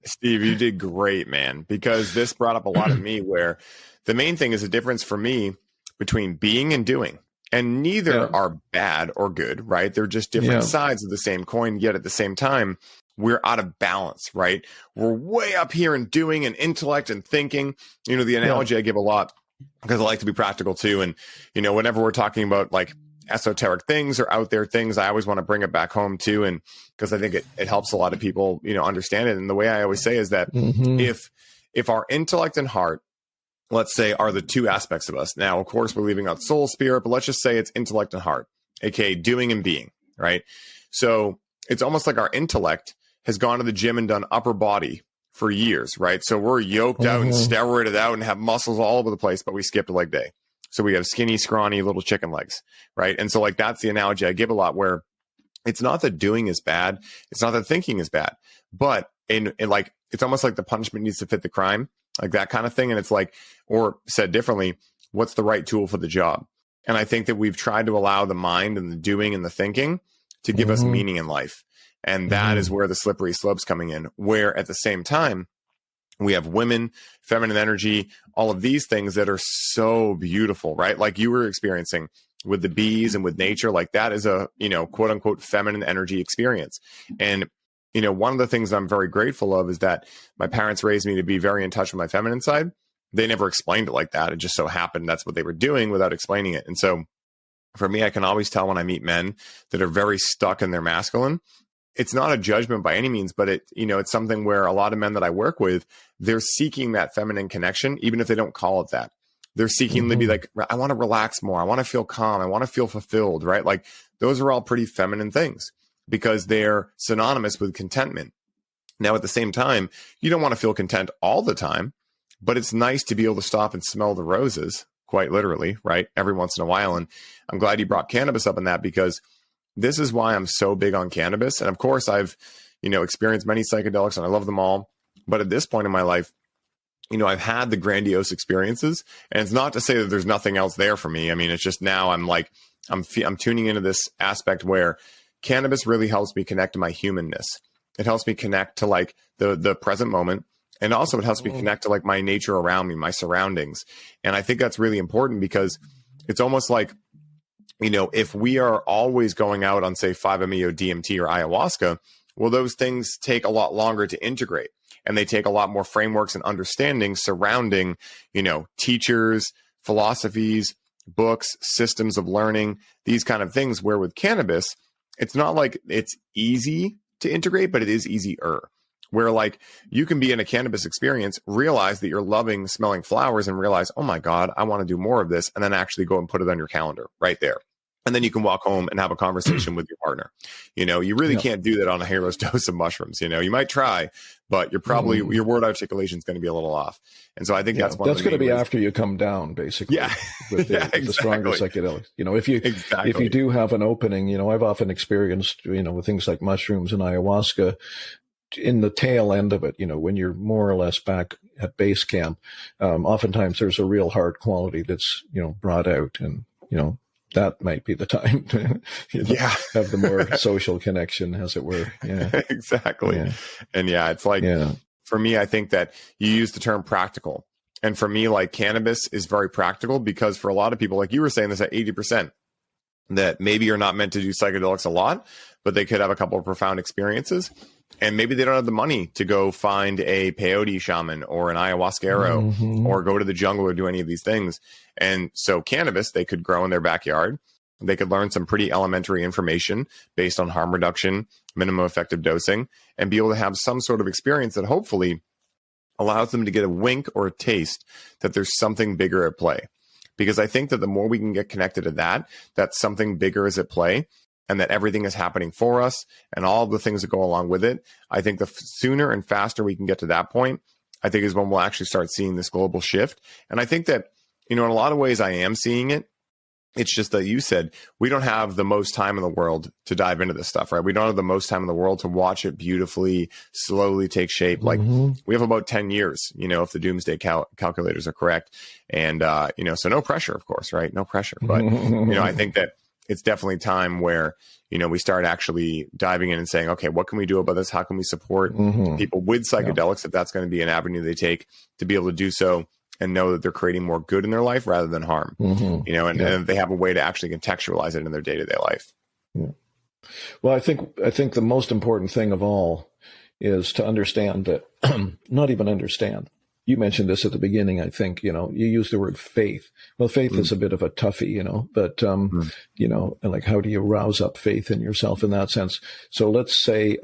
Speaker 1: Steve, you did great, man, because this brought up a lot of me where the main thing is a difference for me between being and doing. And neither are bad or good, right? They're just different sides of the same coin, yet at the same time, we're out of balance, right? We're way up here in doing and intellect and thinking. The analogy I give a lot, because I like to be practical too. And, whenever we're talking about like esoteric things or out there things, I always want to bring it back home too. And because I think it helps a lot of people, understand it. And the way I always say is that if our intellect and heart, let's say, are the two aspects of us. Now, of course, we're leaving out soul, spirit, but let's just say it's intellect and heart, aka doing and being, right? So it's almost like our intellect has gone to the gym and done upper body for years, right? So we're yoked out and steroided out and have muscles all over the place, but we skipped a leg day. So we have skinny, scrawny little chicken legs, right? And so like that's the analogy I give a lot, where it's not that doing is bad, it's not that thinking is bad, but in like it's almost like the punishment needs to fit the crime, like that kind of thing. And it's like, or said differently, what's the right tool for the job? And I think that we've tried to allow the mind and the doing and the thinking to give us meaning in life. And that is where the slippery slope's coming in, where at the same time, we have women, feminine energy, all of these things that are so beautiful, right? Like you were experiencing with the bees and with nature, like that is a, quote unquote, feminine energy experience. And, one of the things I'm very grateful of is that my parents raised me to be very in touch with my feminine side. They never explained it like that. It just so happened that's what they were doing without explaining it. And so for me, I can always tell when I meet men that are very stuck in their masculine. It's not a judgment by any means, but it's something where a lot of men that I work with, they're seeking that feminine connection, even if they don't call it that. They're seeking to be like, I want to relax more. I want to feel calm. I want to feel fulfilled, right? Like those are all pretty feminine things because they're synonymous with contentment. Now, at the same time, you don't want to feel content all the time, but it's nice to be able to stop and smell the roses, quite literally, right? Every once in a while. And I'm glad you brought cannabis up in that, because this is why I'm so big on cannabis. And of course, I've, experienced many psychedelics and I love them all. But at this point in my life, I've had the grandiose experiences, and it's not to say that there's nothing else there for me. I mean, it's just now I'm like, I'm tuning into this aspect where cannabis really helps me connect to my humanness. It helps me connect to like the present moment. And also it helps me connect to like my nature around me, my surroundings. And I think that's really important because it's almost like, if we are always going out on, say, 5-MeO, DMT, or ayahuasca, well, those things take a lot longer to integrate. And they take a lot more frameworks and understanding surrounding, teachers, philosophies, books, systems of learning, these kind of things, where with cannabis, it's not like it's easy to integrate, but it is easier. Where like you can be in a cannabis experience, realize that you're loving smelling flowers and realize, oh my God, I want to do more of this. And then actually go and put it on your calendar right there. And then you can walk home and have a conversation with your partner. You really can't do that on a hero's dose of mushrooms. You might try, but you're probably, your word articulation is going to be a little off. And so I think that's
Speaker 2: going to be after you come down, basically.
Speaker 1: Yeah.
Speaker 2: With the stronger psychedelics. If you do have an opening, I've often experienced, with things like mushrooms and ayahuasca, in the tail end of it, when you're more or less back at base camp, oftentimes there's a real heart quality that's, brought out, and, that might be the time to have the more social connection, as it were. Yeah,
Speaker 1: exactly. Yeah. And it's like, for me, I think that you use the term practical. And for me, like cannabis is very practical because for a lot of people, like you were saying this at 80%, that maybe you're not meant to do psychedelics a lot, but they could have a couple of profound experiences. And maybe they don't have the money to go find a peyote shaman or an ayahuasquero or go to the jungle or do any of these things. And so cannabis, they could grow in their backyard. They could learn some pretty elementary information based on harm reduction, minimum effective dosing, and be able to have some sort of experience that hopefully allows them to get a wink or a taste that there's something bigger at play. Because I think that the more we can get connected to that something bigger is at play, and that everything is happening for us and all the things that go along with it, I think the sooner and faster we can get to that point, I think is when we'll actually start seeing this global shift. And I think that, in a lot of ways I am seeing it. It's just that you said we don't have the most time in the world to dive into this stuff, right? We don't have the most time in the world to watch it beautifully, slowly take shape. Like we have about 10 years, if the doomsday calculators are correct. And, so no pressure, of course, right? No pressure. But, I think that it's definitely time where, we start actually diving in and saying, okay, what can we do about this? How can we support people with psychedelics if that's going to be an avenue they take to be able to do so and know that they're creating more good in their life rather than harm, and they have a way to actually contextualize it in their day-to-day life.
Speaker 2: Yeah. Well, I think the most important thing of all is to understand that, not even understand. You mentioned this at the beginning, I think, you used the word faith. Well, faith is a bit of a toughie, but, like how do you rouse up faith in yourself in that sense? So let's say,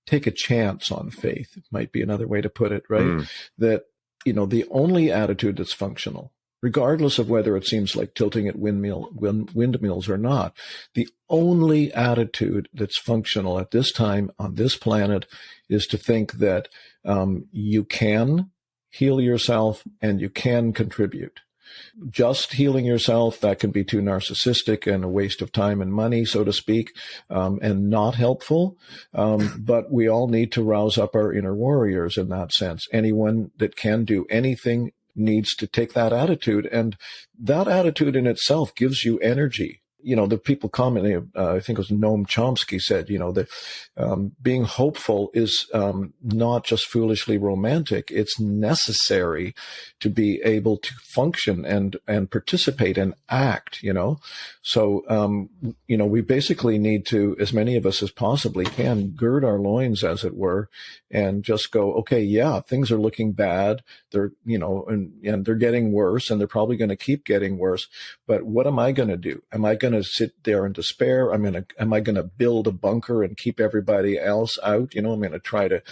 Speaker 2: take a chance on faith might be another way to put it, right? That, the only attitude that's functional, regardless of whether it seems like tilting at windmills or not, the only attitude that's functional at this time on this planet is to think that, you can heal yourself and you can contribute. Just healing yourself, that can be too narcissistic and a waste of time and money, so to speak, and not helpful. But we all need to rouse up our inner warriors in that sense. Anyone that can do anything needs to take that attitude. And that attitude in itself gives you energy. The people commenting, I think it was Noam Chomsky said, that being hopeful is not just foolishly romantic. It's necessary to be able to function and participate and act, So, we basically need to, as many of us as possibly can, gird our loins, as it were, and just go, okay, yeah, things are looking bad. They're, and they're getting worse, and they're probably going to keep getting worse. But what am I going to do? Am I going to sit there in despair? Am I going to build a bunker and keep everybody else out? I'm going to try to,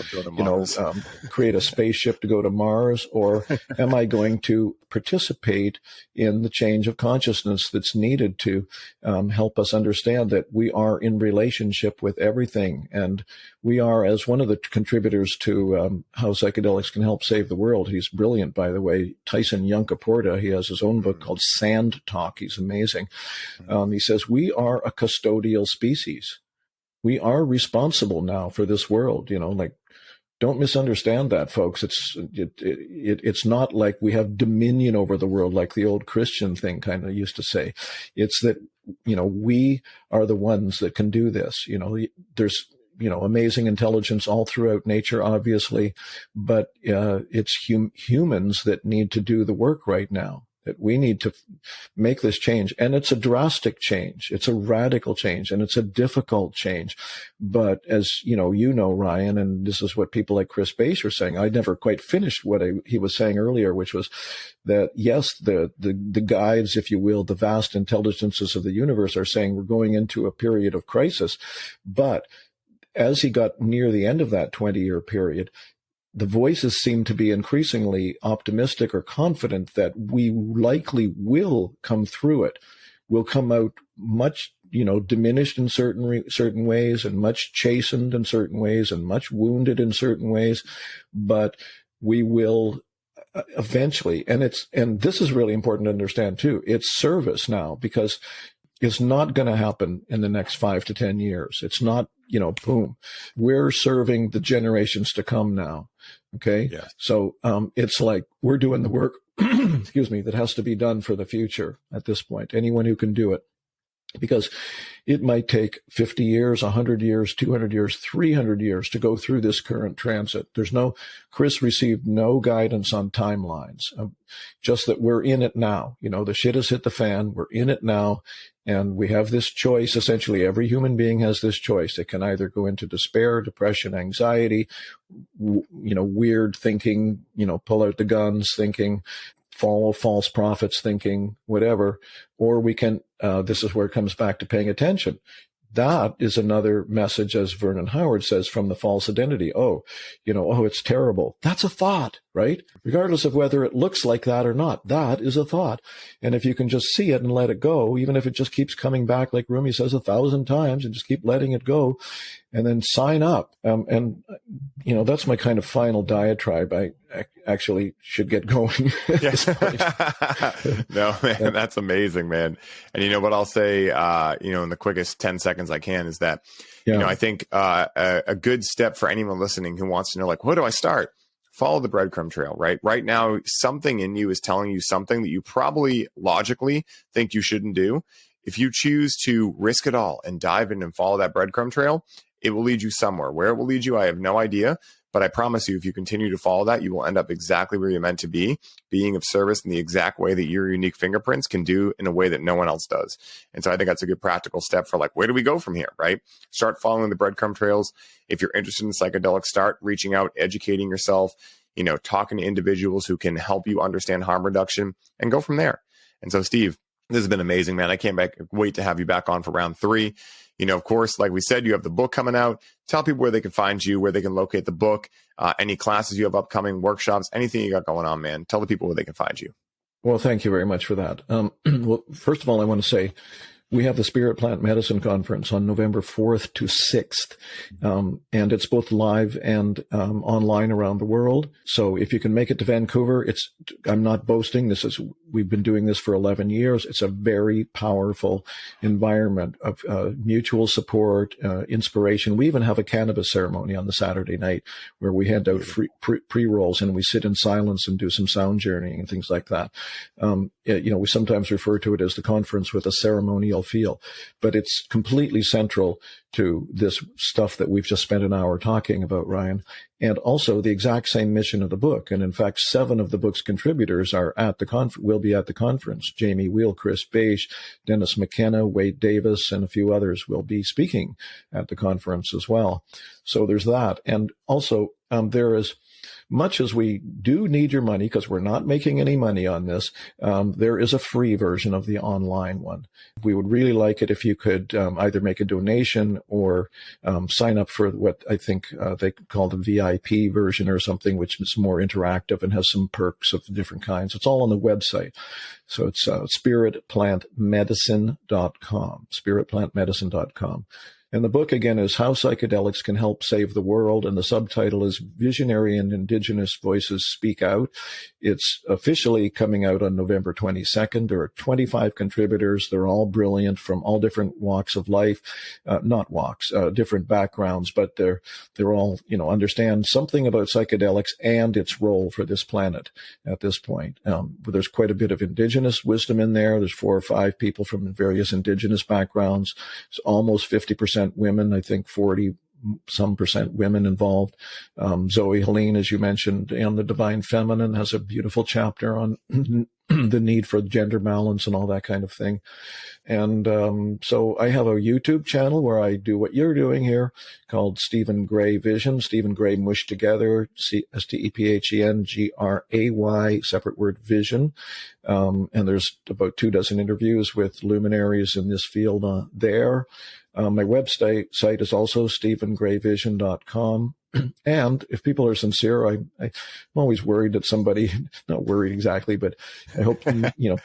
Speaker 2: create a spaceship to go to Mars, or am I going to participate in the change of consciousness that's needed to help us understand that we are in relationship with everything, and we are, as one of the contributors to How Psychedelics Can Help Save the World. He's brilliant, by the way, Tyson Yunkaporta. He has his own book called Sand Talk. He's amazing. He says, we are a custodial species. We are responsible now for this world, like Don't misunderstand that, folks. It's not like we have dominion over the world like the old Christian thing kind of used to say. It's that, we are the ones that can do this. There's, amazing intelligence all throughout nature, obviously, but it's humans that need to do the work right now. That we need to make this change. And it's a drastic change. It's a radical change, and it's a difficult change. But as Ryan, and this is what people like Chris Bache are saying, I never quite finished what he was saying earlier, which was that, yes, the guides, if you will, the vast intelligences of the universe are saying we're going into a period of crisis. But as he got near the end of that 20-year period, the voices seem to be increasingly optimistic or confident that we likely will come through it. We'll come out much, diminished in certain ways, and much chastened in certain ways, and much wounded in certain ways, but we will eventually. And this is really important to understand too. It's service now, because it's not going to happen in the next 5 to 10 years. It's not, boom. We're serving the generations to come now. Okay.
Speaker 1: Yes.
Speaker 2: So, it's like we're doing the work, excuse me, that has to be done for the future at this point. Anyone who can do it, because it might take 50 years, 100 years, 200 years, 300 years to go through this current transit. Chris received no guidance on timelines, just that we're in it now. The shit has hit the fan. We're in it now. And we have this choice. Essentially, every human being has this choice. It can either go into despair, depression, anxiety, weird thinking, pull out the guns thinking, follow false prophets thinking, whatever, or we can, this is where it comes back to paying attention. That is another message, as Vernon Howard says, from the false identity. It's terrible. That's a thought, right? Regardless of whether it looks like that or not, that is a thought. And if you can just see it and let it go, even if it just keeps coming back, like Rumi says 1,000 times, and just keep letting it go, and then sign up. That's my kind of final diatribe. I actually should get going at this point.
Speaker 1: No, man, that's amazing, man. And what I'll say, in the quickest 10 seconds I can is that, I think a good step for anyone listening who wants to know, like, where do I start? Follow the breadcrumb trail, right? Right now, something in you is telling you something that you probably logically think you shouldn't do. If you choose to risk it all and dive in and follow that breadcrumb trail, it will lead you somewhere. Where it will lead you, I have no idea. But I promise you, if you continue to follow that, you will end up exactly where you're meant to be, being of service in the exact way that your unique fingerprints can do in a way that no one else does. And so I think that's a good practical step for, like, where do we go from here, right? Start following the breadcrumb trails. If you're interested in psychedelics, start reaching out, educating yourself, talking to individuals who can help you understand harm reduction, and go from there. And so, Steve, this has been amazing, man. I can't wait to have you back on for round 3. Of course, like we said, you have the book coming out. Tell people where they can find you, where they can locate the book, any classes you have upcoming, workshops, anything you got going on, man. Tell the people where they can find you.
Speaker 2: Well, thank you very much for that. Well, first of all, I want to say we have the Spirit Plant Medicine Conference on November 4th to 6th. And it's both live and online around the world. So if you can make it to Vancouver, I'm not boasting. We've been doing this for 11 years. It's a very powerful environment of mutual support, inspiration. We even have a cannabis ceremony on the Saturday night where we hand out free pre-rolls, and we sit in silence and do some sound journeying and things like that. We sometimes refer to it as the conference with a ceremonial feel, but it's completely central to this stuff that we've just spent an hour talking about, Ryan, and also the exact same mission of the book. And in fact, 7 of the book's contributors are will be at the conference. Jamie Wheel, Chris Bache, Dennis McKenna, Wade Davis, and a few others will be speaking at the conference as well. So there's that. And also, there is, much as we do need your money, because we're not making any money on this, there is a free version of the online one. We would really like it if you could either make a donation or sign up for what I think they call the VIP version or something, which is more interactive and has some perks of different kinds. It's all on the website. So it's spiritplantmedicine.com, spiritplantmedicine.com. And the book, again, is How Psychedelics Can Help Save the World. And the subtitle is Visionary and Indigenous Voices Speak Out. It's officially coming out on November 22nd. There are 25 contributors. They're all brilliant from all different walks of life, different backgrounds, but they're all, understand something about psychedelics and its role for this planet at this point. There's quite a bit of indigenous wisdom in there. There's 4 or 5 people from various indigenous backgrounds. It's almost 50% women, I think 40% women involved. Zoe Helene, as you mentioned, and the Divine Feminine has a beautiful chapter on the need for gender balance and all that kind of thing. And so I have a YouTube channel where I do what you're doing here called Stephen Gray Vision, Stephen Gray mushed together, StephenGray, separate word vision. And there's about 24 interviews with luminaries in this field there. My website is also stephengrayvision.com. And if people are sincere, I'm always worried that somebody, not worried exactly, but I hope,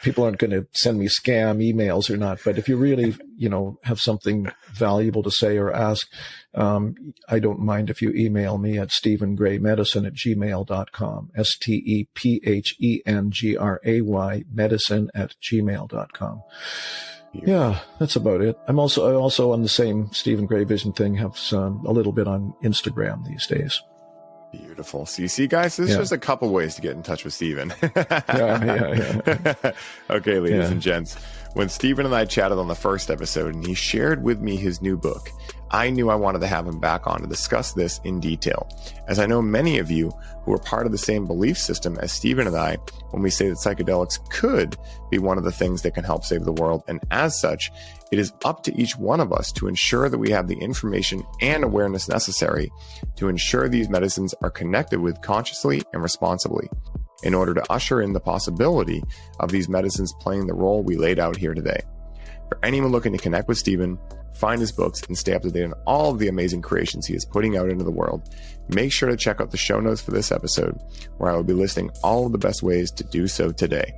Speaker 2: people aren't going to send me scam emails or not. But if you really, have something valuable to say or ask, I don't mind if you email me at stephengraymedicine@gmail.com, STEPHENGRAY medicine@gmail.com. Yeah, that's about it. I also on the same Stephen Gray Vision thing have a little bit on Instagram these days.
Speaker 1: Beautiful. So you see, guys, there's just a couple ways to get in touch with Stephen.
Speaker 2: Yeah.
Speaker 1: Okay, ladies and gents, when Stephen and I chatted on the first episode and he shared with me his new book, I knew I wanted to have him back on to discuss this in detail, as I know many of you who are part of the same belief system as Stephen and I when we say that psychedelics could be one of the things that can help save the world. And as such, it is up to each one of us to ensure that we have the information and awareness necessary to ensure these medicines are connected with consciously and responsibly in order to usher in the possibility of these medicines playing the role we laid out here today. For anyone looking to connect with Stephen, find his books, and stay up to date on all of the amazing creations he is putting out into the world, make sure to check out the show notes for this episode, where I will be listing all of the best ways to do so today.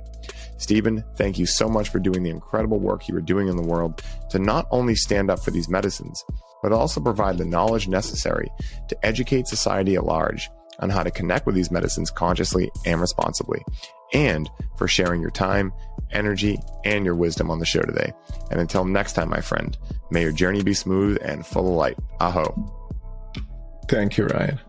Speaker 1: Stephen, thank you so much for doing the incredible work you are doing in the world to not only stand up for these medicines, but also provide the knowledge necessary to educate society at large on how to connect with these medicines consciously and responsibly, and for sharing your time, energy, and your wisdom on the show today. And until next time, my friend, may your journey be smooth and full of light. Aho.
Speaker 2: Thank you, Ryan.